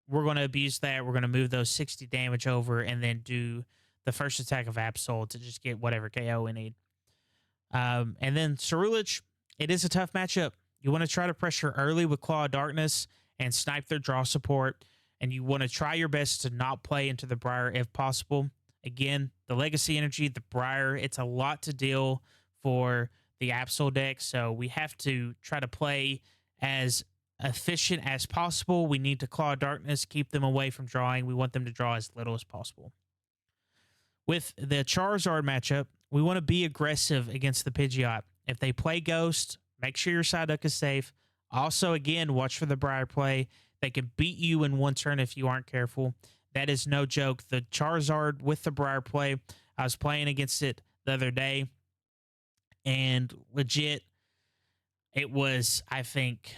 we're going to abuse that. We're going to move those 60 damage over and then do the first attack of Absol to just get whatever KO we need. And then Ceruledge, it is a tough matchup. You want to try to pressure early with Claw of Darkness and snipe their draw support. And you want to try your best to not play into the Briar if possible. Again, the Legacy Energy, the Briar, it's a lot to deal for the Absol deck. So we have to try to play as efficient as possible. We need to Claw of Darkness, keep them away from drawing. We want them to draw as little as possible. With the Charizard matchup, we want to be aggressive against the Pidgeot. If they play Ghost, make sure your Psyduck is safe. Also, again, watch for the Briar play. They can beat you in one turn if you aren't careful. That is no joke. The Charizard with the Briar play, I was playing against it the other day, and legit, it was, I think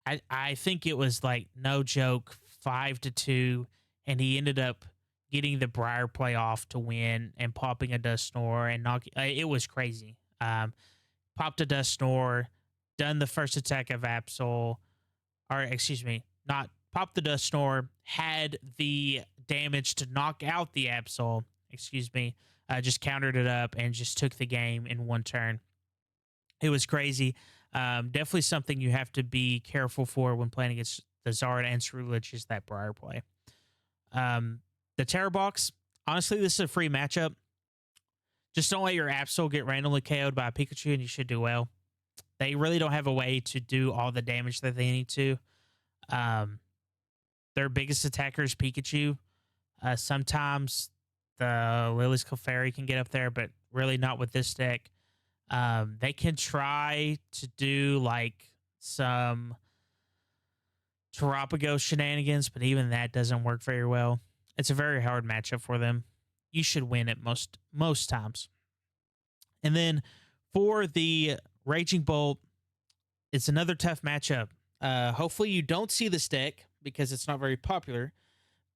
it was no joke, 5-2, and he ended up getting the Briar play off to win and popping a Dusknoir and knocking. It was crazy. Popped a Dusknoir, done the first attack of Absol, or excuse me, not popped the Dusknoir, had the damage to knock out the Absol, just countered it up and just took the game in one turn. It was crazy. Definitely something you have to be careful for when playing against the Zard and Ceruledge, is that Briar play. The Terror Box, honestly, this is a free matchup. Just don't let your Absol get randomly KO'd by a Pikachu and you should do well. They really don't have a way to do all the damage that they need to. Their biggest attacker is Pikachu. Sometimes the Lily's Clefairy can get up there, but really not with this deck. They can try to do some Tarapago shenanigans, but even that doesn't work very well. It's a very hard matchup for them. You should win it most times. And then for the Raging Bolt, it's another tough matchup. Hopefully you don't see this deck because it's not very popular,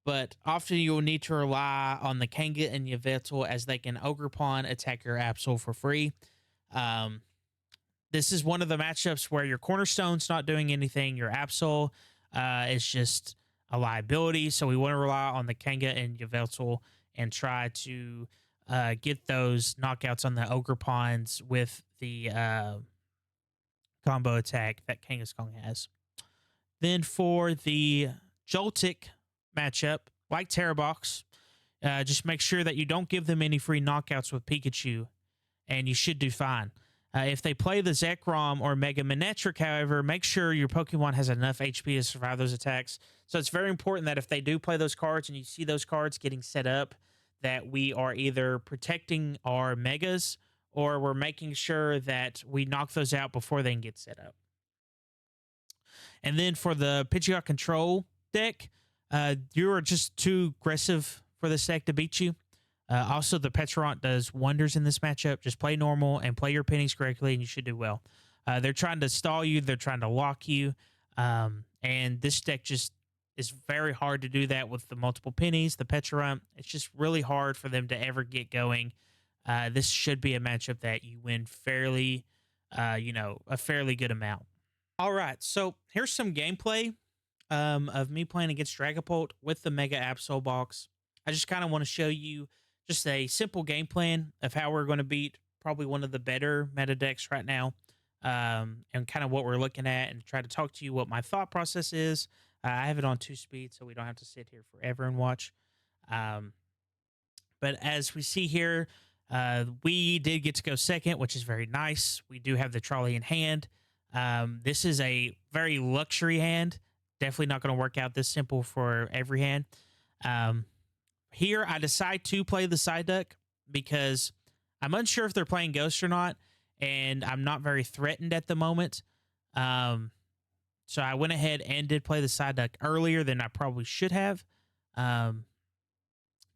but often you will need to rely on the Kanga and Yveltal as they can Ogre Pawn attack your Absol for free. This is one of the matchups where your Cornerstone's not doing anything. Your Absol is just a liability. So we want to rely on the Kanga and Yveltal and try to get those knockouts on the Ogre Pawns with the combo attack that Kangaskong has. Then for the Joltik matchup, like Terrabox, just make sure that you don't give them any free knockouts with Pikachu, and you should do fine. If they play the Zekrom or Mega Manectric, however, make sure your Pokemon has enough HP to survive those attacks. So it's very important that if they do play those cards and you see those cards getting set up, that we are either protecting our Megas or we're making sure that we knock those out before they can get set up. And then for the Pidgeot Control deck, you are just too aggressive for this deck to beat you. Also, the Petarant does wonders in this matchup. Just play normal and play your pennies correctly, and you should do well. They're trying to stall you. They're trying to lock you. And this deck just is very hard to do that with the multiple pennies, the Petarant. It's just really hard for them to ever get going. This should be a matchup that you win fairly, a fairly good amount. All right, so here's some gameplay of me playing against Dragapult with the Mega Absol Box. I just kind of want to show you just a simple game plan of how we're going to beat probably one of the better meta decks right now, and kind of what we're looking at, and try to talk to you what my thought process is. I have it on 2 speed, so we don't have to sit here forever and watch. But as we see here, we did get to go second, which is very nice. We do have the trolley in hand. This is a very luxury hand. Definitely not going to work out this simple for every hand. Here, I decide to play the Psyduck because I'm unsure if they're playing Ghost or not, and I'm not very threatened at the moment. So I went ahead and did play the Psyduck earlier than I probably should have. And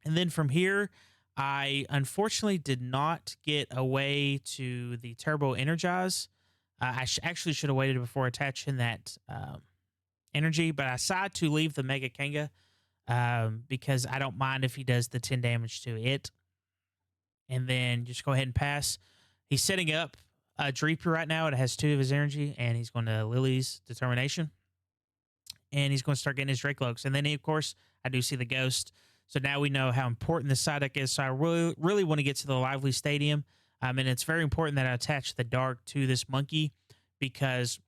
then from here, I unfortunately did not get away to the Turbo Energize. I actually should have waited before attaching that energy, but I decided to leave the Mega Kanga because I don't mind if he does the 10 damage to it. And then just go ahead and pass. He's setting up a Dreepy right now. It has 2 of his energy, and he's going to Lily's Determination. And he's going to start getting his Drakelokes. And then, of course, I do see the Ghost. So now we know how important the Psyduck is. So I really want to get to the Lively Stadium. And it's very important that I attach the Dark to this monkey because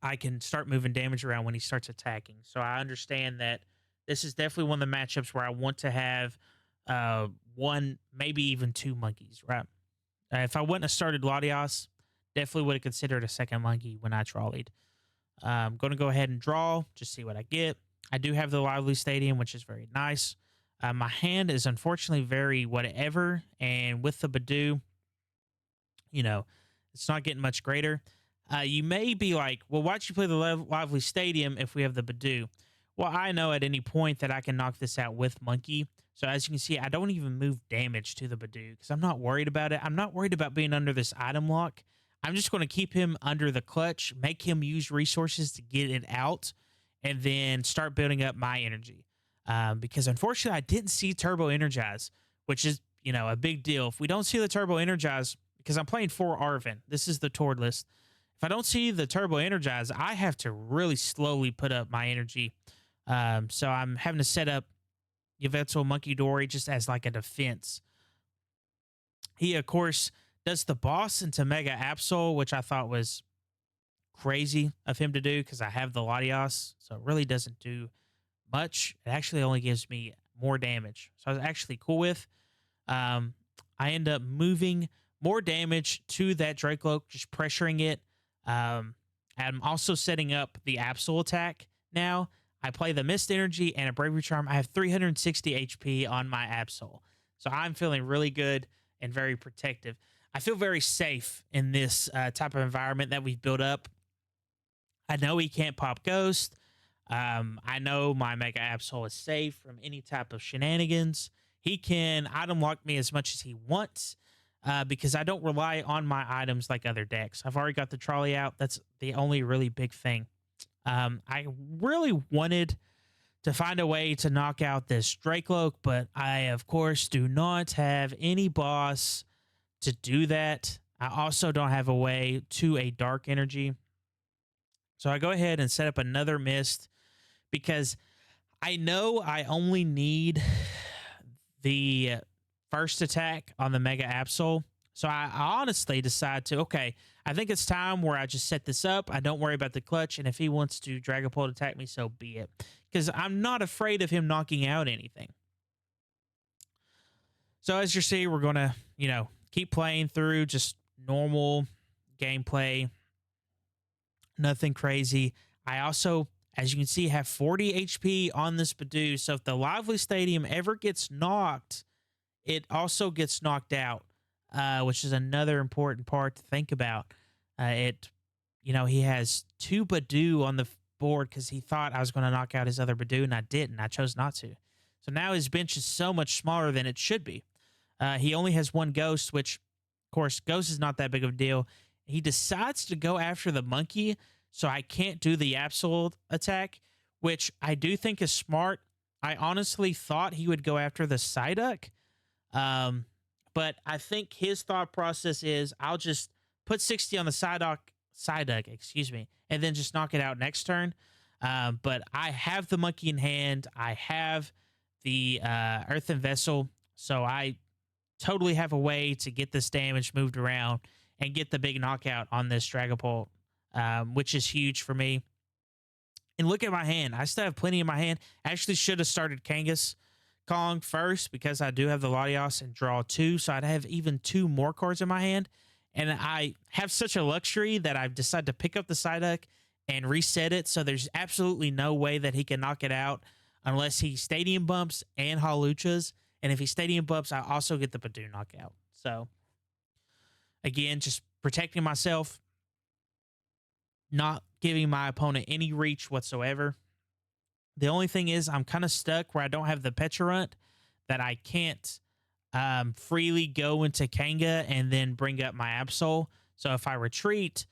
I can start moving damage around when he starts attacking. So I understand that this is definitely one of the matchups where I want to have one, maybe even 2 monkeys, right? If I wouldn't have started Latias, definitely would have considered a second monkey when I trolleyed. I'm going to go ahead and draw, just see what I get. I do have the Lively Stadium, which is very nice. My hand is unfortunately very whatever, and with the Badoo, it's not getting much greater. You may be like, well, why'd you play the Lively Stadium if we have the Badoo? Well, I know at any point that I can knock this out with Monkey. So as you can see, I don't even move damage to the Badoo because I'm not worried about it. I'm not worried about being under this item lock. I'm just going to keep him under the clutch, make him use resources to get it out, and then start building up my energy. Because unfortunately, I didn't see Turbo Energize, which is, a big deal. If we don't see the Turbo Energize, because I'm playing for Arven, this is the Tord list. If I don't see the Turbo Energize, I have to really slowly put up my energy. So I'm having to set up Yveltal Monkey Dory just as like a defense. He, of course, does the boss into Mega Absol, which I thought was crazy of him to do because I have the Latias, so it really doesn't do much. It actually only gives me more damage. So I was actually cool with. I end up moving more damage to that Drakeloak, just pressuring it. I'm also setting up the Absol attack now. I play the Mist Energy and a Bravery Charm. I have 360 HP on my Absol. So I'm feeling really good and very protective. I feel very safe in this type of environment that we've built up. I know he can't pop Ghost. I know my Mega Absol is safe from any type of shenanigans. He can item lock me as much as he wants because I don't rely on my items like other decks. I've already got the trolley out. That's the only really big thing. I really wanted to find a way to knock out this Dracloak, but I, of course, do not have any boss to do that. I also don't have a way to a Dark Energy. So I go ahead and set up another Mist because I know I only need the first attack on the Mega Absol. So I honestly decide to, okay, I think it's time where I just set this up. I don't worry about the clutch. And if he wants to Dragapult attack me, so be it. Because I'm not afraid of him knocking out anything. So as you see, we're going to, keep playing through just normal gameplay. Nothing crazy. I also, as you can see, have 40 HP on this Badoo. So if the Lively Stadium ever gets knocked, it also gets knocked out, which is another important part to think about. He has 2 Badoo on the board because he thought I was going to knock out his other Badoo, and I didn't. I chose not to. So now his bench is so much smaller than it should be. He only has 1 Ghost, which, of course, Ghost is not that big of a deal. He decides to go after the monkey, so I can't do the Absol attack, which I do think is smart. I honestly thought he would go after the Psyduck, but I think his thought process is I'll just put 60 on the Psyduck, and then just knock it out next turn. But I have the monkey in hand. I have the Earthen Vessel, so I totally have a way to get this damage moved around and get the big knockout on this Dragapult, which is huge for me. And look at my hand. I still have plenty in my hand. I actually should have started Kangas Kong first because I do have the Latios and draw 2, so I'd have even 2 more cards in my hand. And I have such a luxury that I've decided to pick up the Psyduck and reset it, so there's absolutely no way that he can knock it out unless he Stadium Bumps and Hawluchas. And if he Stadium Bumps, I also get the Badoo knockout. So, again, just protecting myself, not giving my opponent any reach whatsoever. The only thing is I'm kind of stuck where I don't have the Pecharunt, that I can't freely go into Kanga and then bring up my Absol. So if I retreat,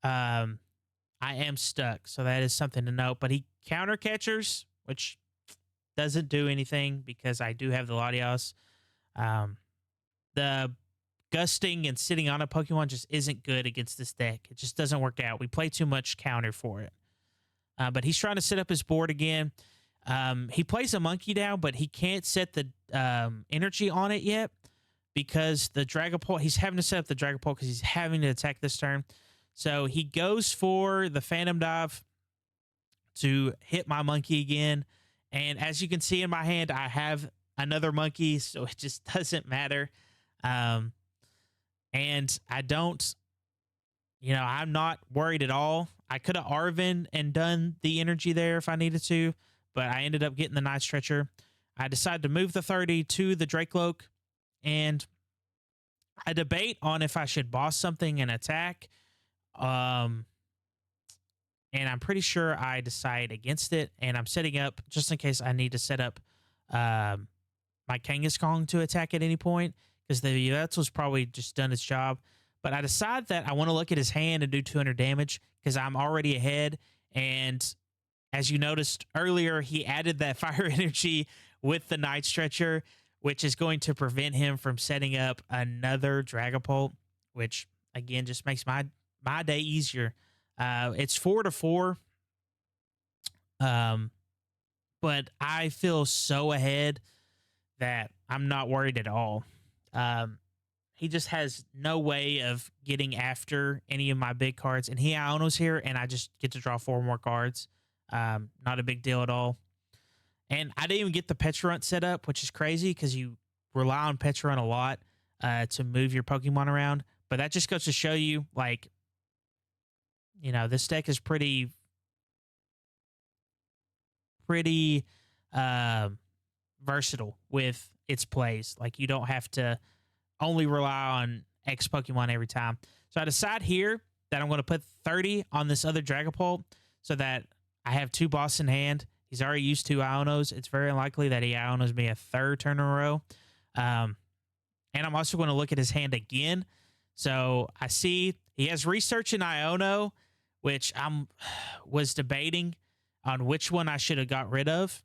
I am stuck. So that is something to note. But he counter catchers, which doesn't do anything because I do have the Latios. The gusting and sitting on a Pokemon just isn't good against this deck. It just doesn't work out. We play too much counter for it. But he's trying to set up his board again. He plays a monkey down, but he can't set the energy on it yet because the Dragapult, he's having to set up the Dragapult because he's having to attack this turn. So he goes for the Phantom Dive to hit my monkey again. And as you can see in my hand, I have another monkey, so it just doesn't matter. And I don't, I'm not worried at all. I could have Arven and done the energy there if I needed to, but I ended up getting the Night Stretcher. I decided to move the 30 to the Dracloak, and I debate on if I should boss something and attack. And I'm pretty sure I decide against it, and I'm setting up just in case I need to set up my Kangaskong to attack at any point, because the Yvetzel's probably just done its job. But I decide that I want to look at his hand and do 200 damage because I'm already ahead. And as you noticed earlier, he added that fire energy with the Night Stretcher, which is going to prevent him from setting up another Dragapult, which, again, just makes my day easier. It's 4-4. But I feel so ahead that I'm not worried at all. He just has no way of getting after any of my big cards. And he Iono's here, and I just get to draw 4 more cards. Not a big deal at all. And I didn't even get the Pecharunt set up, which is crazy because you rely on Pecharunt a lot to move your Pokemon around. But that just goes to show you, like, this deck is pretty versatile with its plays. Like, you don't have to only rely on X Pokemon every time. So I decide here that I'm going to put 30 on this other Dragapult. so that I have 2 boss in hand. He's already used 2 Ionos. It's very unlikely that he Ionos me a third turn in a row. Um, and I'm also going to look at his hand again. So I see he has Research in Iono, which I'm was debating on which one I should have got rid of.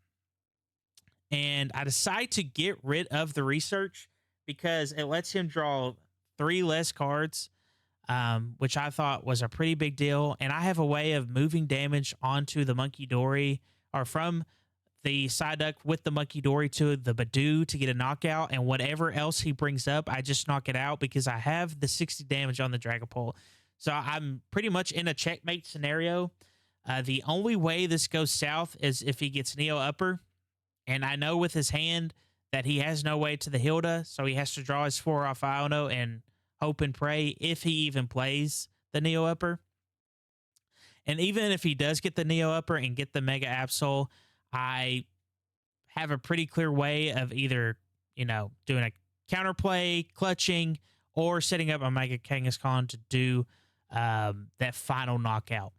And I decide to get rid of the Research because it lets him draw 3 less cards, which I thought was a pretty big deal. And I have a way of moving damage onto the Monkey Dory or from the Psyduck with the Monkey Dory to the Badoo to get a knockout. And whatever else he brings up, I just knock it out because I have the 60 damage on the Dragapult. So I'm pretty much in a checkmate scenario. The only way this goes south is if he gets Neo Upper. And I know with his hand that he has no way to the Hilda, so he has to draw his 4 off Iono and hope and pray if he even plays the Neo Upper. And even if he does get the Neo Upper and get the Mega Absol, I have a pretty clear way of either, doing a counterplay, clutching, or setting up a Mega Kangaskhan to do that final knockout.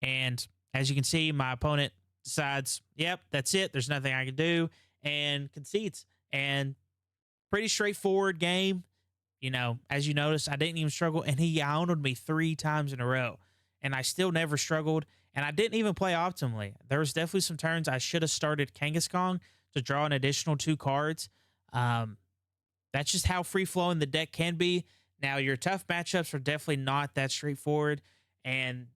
And as you can see, my opponent decides, yep, that's it. There's nothing I can do, and concedes. And pretty straightforward game. As you notice, I didn't even struggle, and he owned me 3 times in a row, and I still never struggled, and I didn't even play optimally. There was definitely some turns I should have started Kangaskhan to draw an additional 2 cards. That's just how free-flowing the deck can be. Now, your tough matchups are definitely not that straightforward, and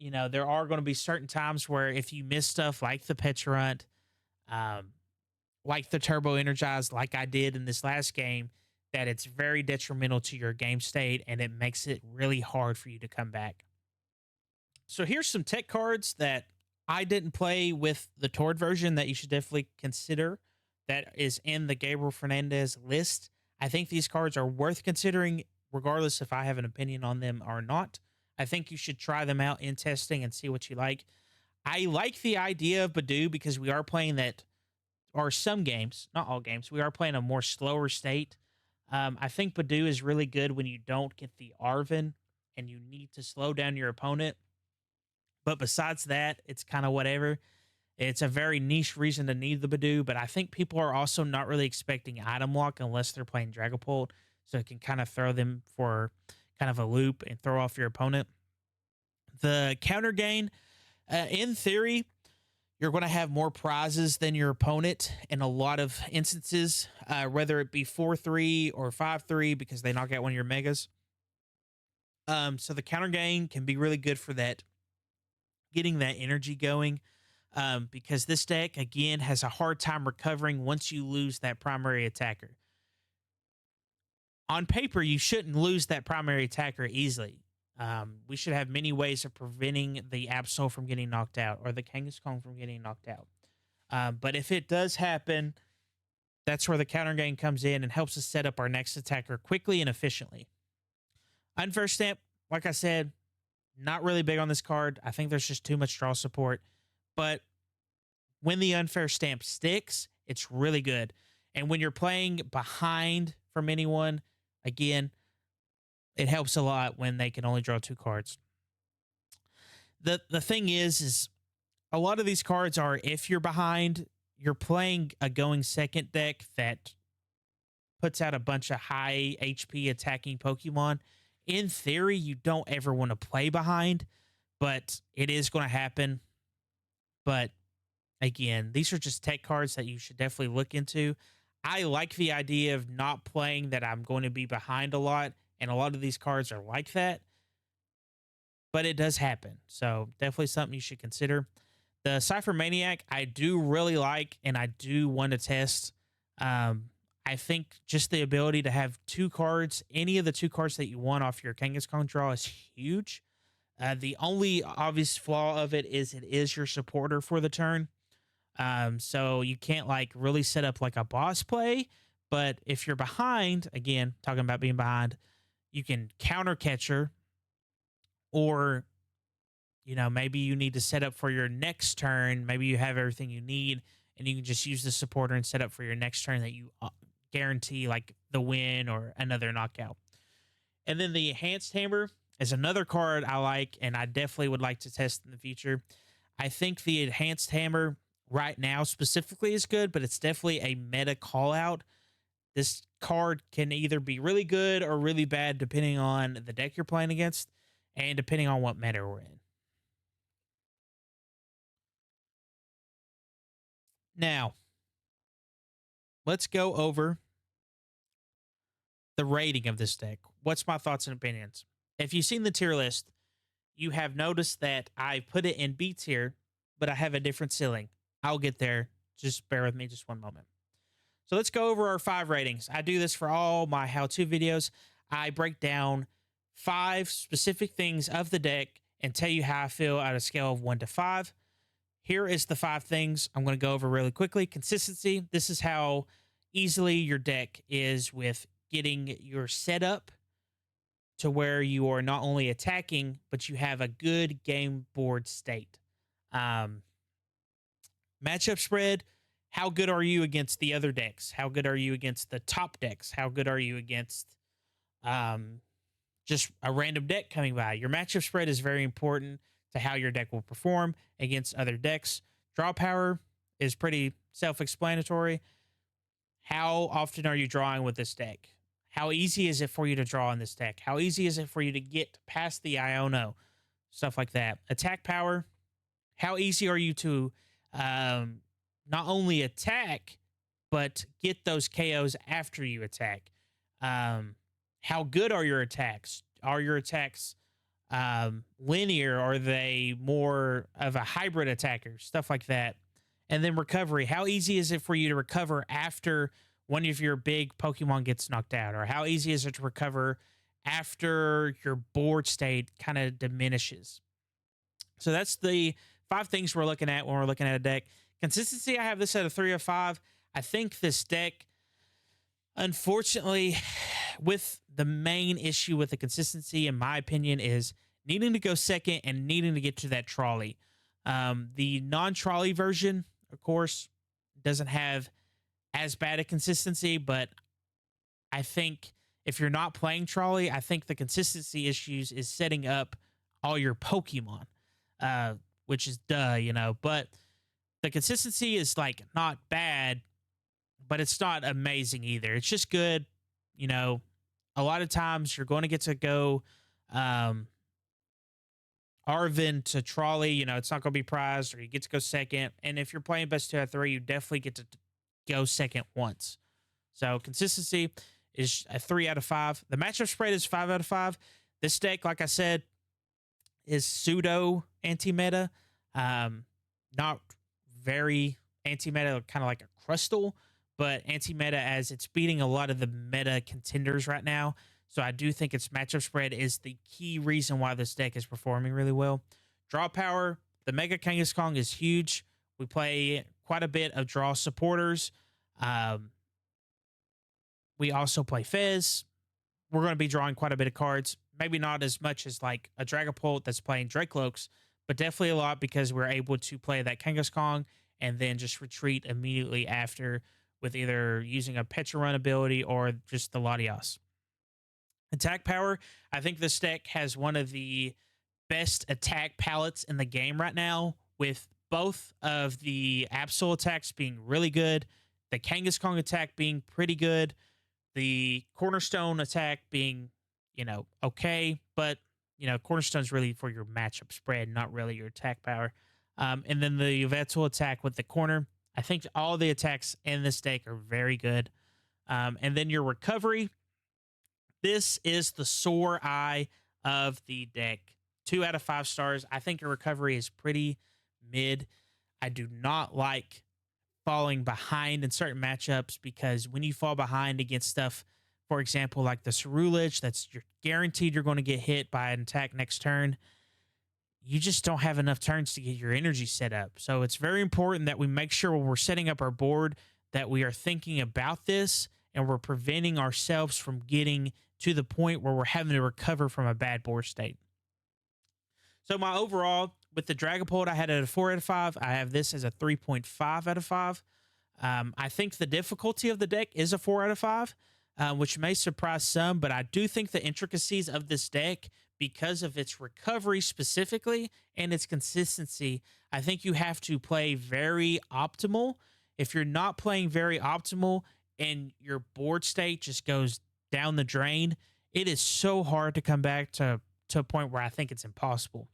there are going to be certain times where if you miss stuff like the Petulant, like the Turbo Energized, like I did in this last game, that it's very detrimental to your game state and it makes it really hard for you to come back. So here's some tech cards that I didn't play with the Tord version that you should definitely consider that is in the Gabriel Fernandez list. I think these cards are worth considering regardless if I have an opinion on them or not. I think you should try them out in testing and see what you like. I like the idea of Badoo because we are playing that, or some games, not all games, we are playing a more slower state. I think Badoo is really good when you don't get the Arven and you need to slow down your opponent. But besides that, it's kind of whatever. It's a very niche reason to need the Badoo, but I think people are also not really expecting item lock unless they're playing Dragapult, so it can kind of throw them for kind of a loop and throw off your opponent. The counter gain, in theory, you're going to have more prizes than your opponent in a lot of instances, whether it be 4-3 or 5-3 because they knock out one of your megas. So the counter gain can be really good for that, getting that energy going, because this deck, again, has a hard time recovering once you lose that primary attacker. On paper, you shouldn't lose that primary attacker easily. We should have many ways of preventing the Absol from getting knocked out or the Kangaskhan from getting knocked out. But if it does happen, that's where the counter gain comes in and helps us set up our next attacker quickly and efficiently. Unfair Stamp, like I said, not really big on this card. I think there's just too much draw support. But when the Unfair Stamp sticks, it's really good. And when you're playing behind from anyone, again, it helps a lot when they can only draw 2 cards. The thing is a lot of these cards are, if you're behind, you're playing a going second deck that puts out a bunch of high HP attacking Pokemon. In theory, you don't ever want to play behind, but it is going to happen. But again, these are just tech cards that you should definitely look into. I like the idea of not playing that I'm going to be behind a lot, and a lot of these cards are like that, but it does happen. So definitely something you should consider. The Cypher Maniac, I do really like, and I do want to test. I think just the ability to have 2 cards, any of the 2 cards that you want off your Kangaskhan draw is huge. The only obvious flaw of it is your supporter for the turn. So you can't like really set up like a boss play, but if you're behind, again, talking about being behind, you can counter catcher, or maybe you need to set up for your next turn. Maybe you have everything you need and you can just use the supporter and set up for your next turn that you guarantee like the win or another knockout. And then the Enhanced Hammer, is another card I like, and I definitely would like to test in the future. I think the Enhanced Hammer right now specifically is good, but it's definitely a meta call out. This card can either be really good or really bad depending on the deck you're playing against and depending on what meta we're in. Now, let's go over the rating of this deck. What's my thoughts and opinions? If you've seen the tier list, you have noticed that I put it in B tier, but I have a different ceiling. I'll get there. Just bear with me just one moment. So let's go over our 5 ratings. I do this for all my how-to videos. I break down 5 specific things of the deck and tell you how I feel at a scale of 1 to 5. Here is the 5 things I'm going to go over really quickly. Consistency. This is how easily your deck is with getting your setup to where you are not only attacking, but you have a good game board state. Matchup spread. How good are you against the other decks? How good are you against the top decks? How good are you against just a random deck coming by? Your matchup spread is very important to how your deck will perform against other decks. Draw power is pretty self-explanatory. How often are you drawing with this deck? How easy is it for you to draw in this deck? How easy is it for you to get past the Iono? Stuff like that. Attack power. How easy are you to not only attack, but get those KOs after you attack? How good are your attacks? Are your attacks linear? Are they more of a hybrid attacker? Stuff like that. And then recovery. How easy is it for you to recover after one of your big Pokemon gets knocked out? Or how easy is it to recover after your board state kind of diminishes? So that's the 5 things we're looking at when we're looking at a deck. Consistency, I have this at a 3 of 5. I think this deck, unfortunately, with the main issue with the consistency, in my opinion, is needing to go second and needing to get to that trolley. The non-trolley version, of course, doesn't have as bad a consistency, but I think if you're not playing trolley, I think the consistency issues is setting up all your Pokemon, which is but the consistency is like not bad, but it's not amazing either. It's just good. A lot of times you're going to get to go Arvin to trolley, it's not going to be prized, or you get to go second. And if you're playing best 2 out of 3, you definitely get to go second once. So consistency is a 3 out of 5. The matchup spread is 5 out of 5. This deck, like I said, is pseudo anti-meta. Not very anti-meta, kind of like a crystal, but anti-meta as it's beating a lot of the meta contenders right now. So I do think its matchup spread is the key reason why this deck is performing really well. Draw power. The Mega Kangaskong is huge. We play quite a bit of draw supporters. We also play Fez. We're going to be drawing quite a bit of cards. Maybe not as much as like a Dragapult that's playing Dracloaks, but definitely a lot because we're able to play that Kangaskong and then just retreat immediately after with either using a Petra Run ability or just the Latias. Attack power. I think this deck has one of the best attack palettes in the game right now, with both of the Absol attacks being really good, the Kangaskong attack being pretty good, the Cornerstone attack being, okay, but, Cornerstone's really for your matchup spread, not really your attack power. And then the Yveltal attack with the corner. I think all the attacks in this deck are very good. And then your recovery. This is the sore eye of the deck. 2 out of 5 stars. I think your recovery is pretty mid. I do not like falling behind in certain matchups, because when you fall behind against stuff, for example, like the Ceruledge, you're guaranteed you're going to get hit by an attack next turn. You just don't have enough turns to get your energy set up. So it's very important that we make sure when we're setting up our board that we are thinking about this and we're preventing ourselves from getting to the point where we're having to recover from a bad board state. So my overall, with the Dragapult, I had it at a 4 out of 5. I have this as a 3.5 out of 5. I think the difficulty of the deck is a 4 out of 5, which may surprise some, but I do think the intricacies of this deck because of its recovery specifically and its consistency. I think you have to play very optimal. If you're not playing very optimal and your board state just goes down the drain, it is so hard to come back to a point where I think it's impossible.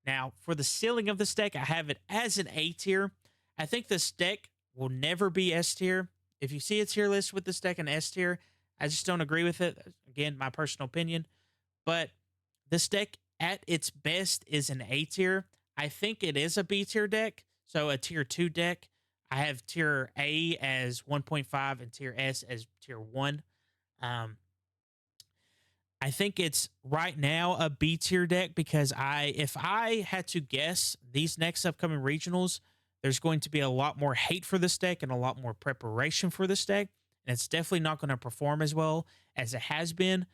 Now, for the ceiling of this deck, I have it as an A tier. I think this deck will never be S tier. If you see a tier list with this deck in S tier, I just don't agree with it. Again, my personal opinion. But this deck at its best is an A tier. I think it is a B tier deck. So a tier 2 deck. I have tier A as 1.5 and tier S as tier 1. I think it's right now a B tier deck because if I had to guess these next upcoming regionals, there's going to be a lot more hate for this deck and a lot more preparation for this deck. And it's definitely not going to perform as well as it has been.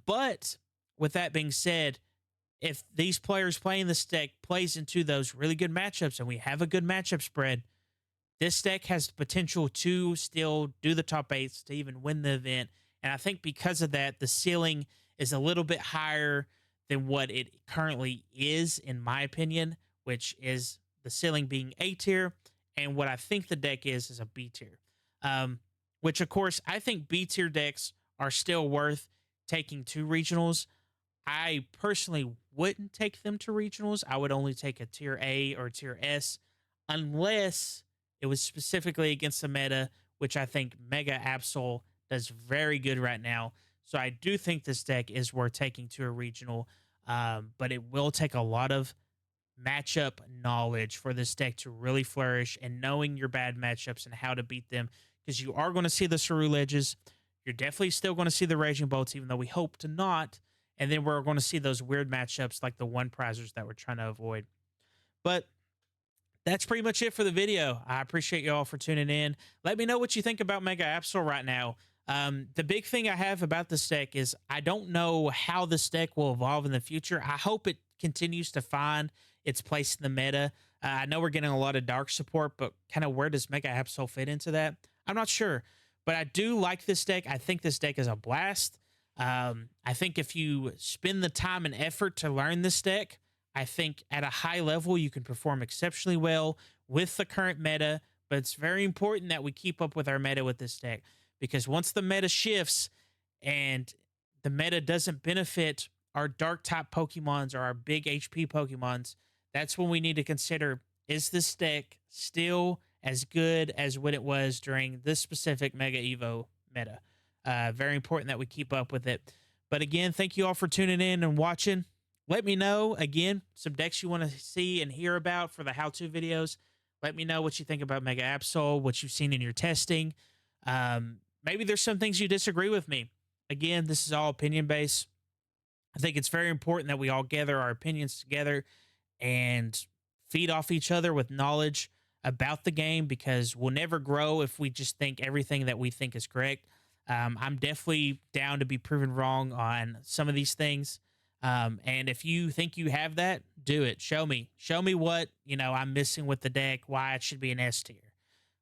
But with that being said, if these players playing this deck plays into those really good matchups and we have a good matchup spread, this deck has the potential to still do the top 8s to even win the event. And I think because of that, the ceiling is a little bit higher than what it currently is, in my opinion, which is the ceiling being A tier. And what I think the deck is a B tier. Which, of course, I think B tier decks are still worth taking to regionals. I personally wouldn't take them to regionals. I would only take a tier A or tier S unless it was specifically against the meta, which I think Mega Absol does very good right now. So I do think this deck is worth taking to a regional, but it will take a lot of matchup knowledge for this deck to really flourish and knowing your bad matchups and how to beat them, because you are going to see the Saru Ledges. You're definitely still going to see the Raging Bolts, even though we hope to not. And then we're going to see those weird matchups like the one prizers that we're trying to avoid. But that's pretty much it for the video. I appreciate you all for tuning in. Let me know what you think about Mega Absol right now. The big thing I have about this deck is I don't know how this deck will evolve in the future. I hope it continues to find its place in the meta. I know we're getting a lot of dark support, but kind of where does Mega Absol fit into that? I'm not sure. But I do like this deck. I think this deck is a blast. I think if you spend the time and effort to learn this deck, I think at a high level, you can perform exceptionally well with the current meta, but it's very important that we keep up with our meta with this deck, because once the meta shifts and the meta doesn't benefit our dark type Pokemons or our big HP Pokemons, that's when we need to consider, is this deck still as good as when it was during this specific Mega Evo meta? Very important that we keep up with it. But again, thank you all for tuning in and watching. Let me know, again, some decks you want to see and hear about for the how-to videos. Let me know what you think about Mega Absol, what you've seen in your testing. Maybe there's some things you disagree with me. Again, this is all opinion-based. I think it's very important that we all gather our opinions together and feed off each other with knowledge about the game, because we'll never grow if we just think everything that we think is correct. I'm definitely down to be proven wrong on some of these things. And if you think you have that, do it. Show me what, I'm missing with the deck, why it should be an S tier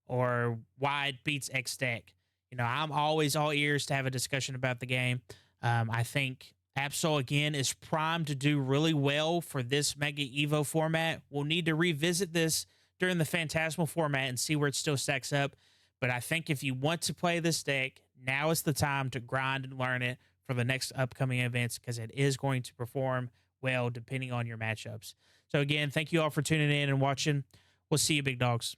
or why it beats X deck. I'm always all ears to have a discussion about the game. I think Absol, again, is primed to do really well for this Mega Evo format. We'll need to revisit this during the Phantasmal format and see where it still stacks up. But I think if you want to play this deck, now is the time to grind and learn it for the next upcoming events, because it is going to perform well depending on your matchups. So again, thank you all for tuning in and watching. We'll see you, big dogs.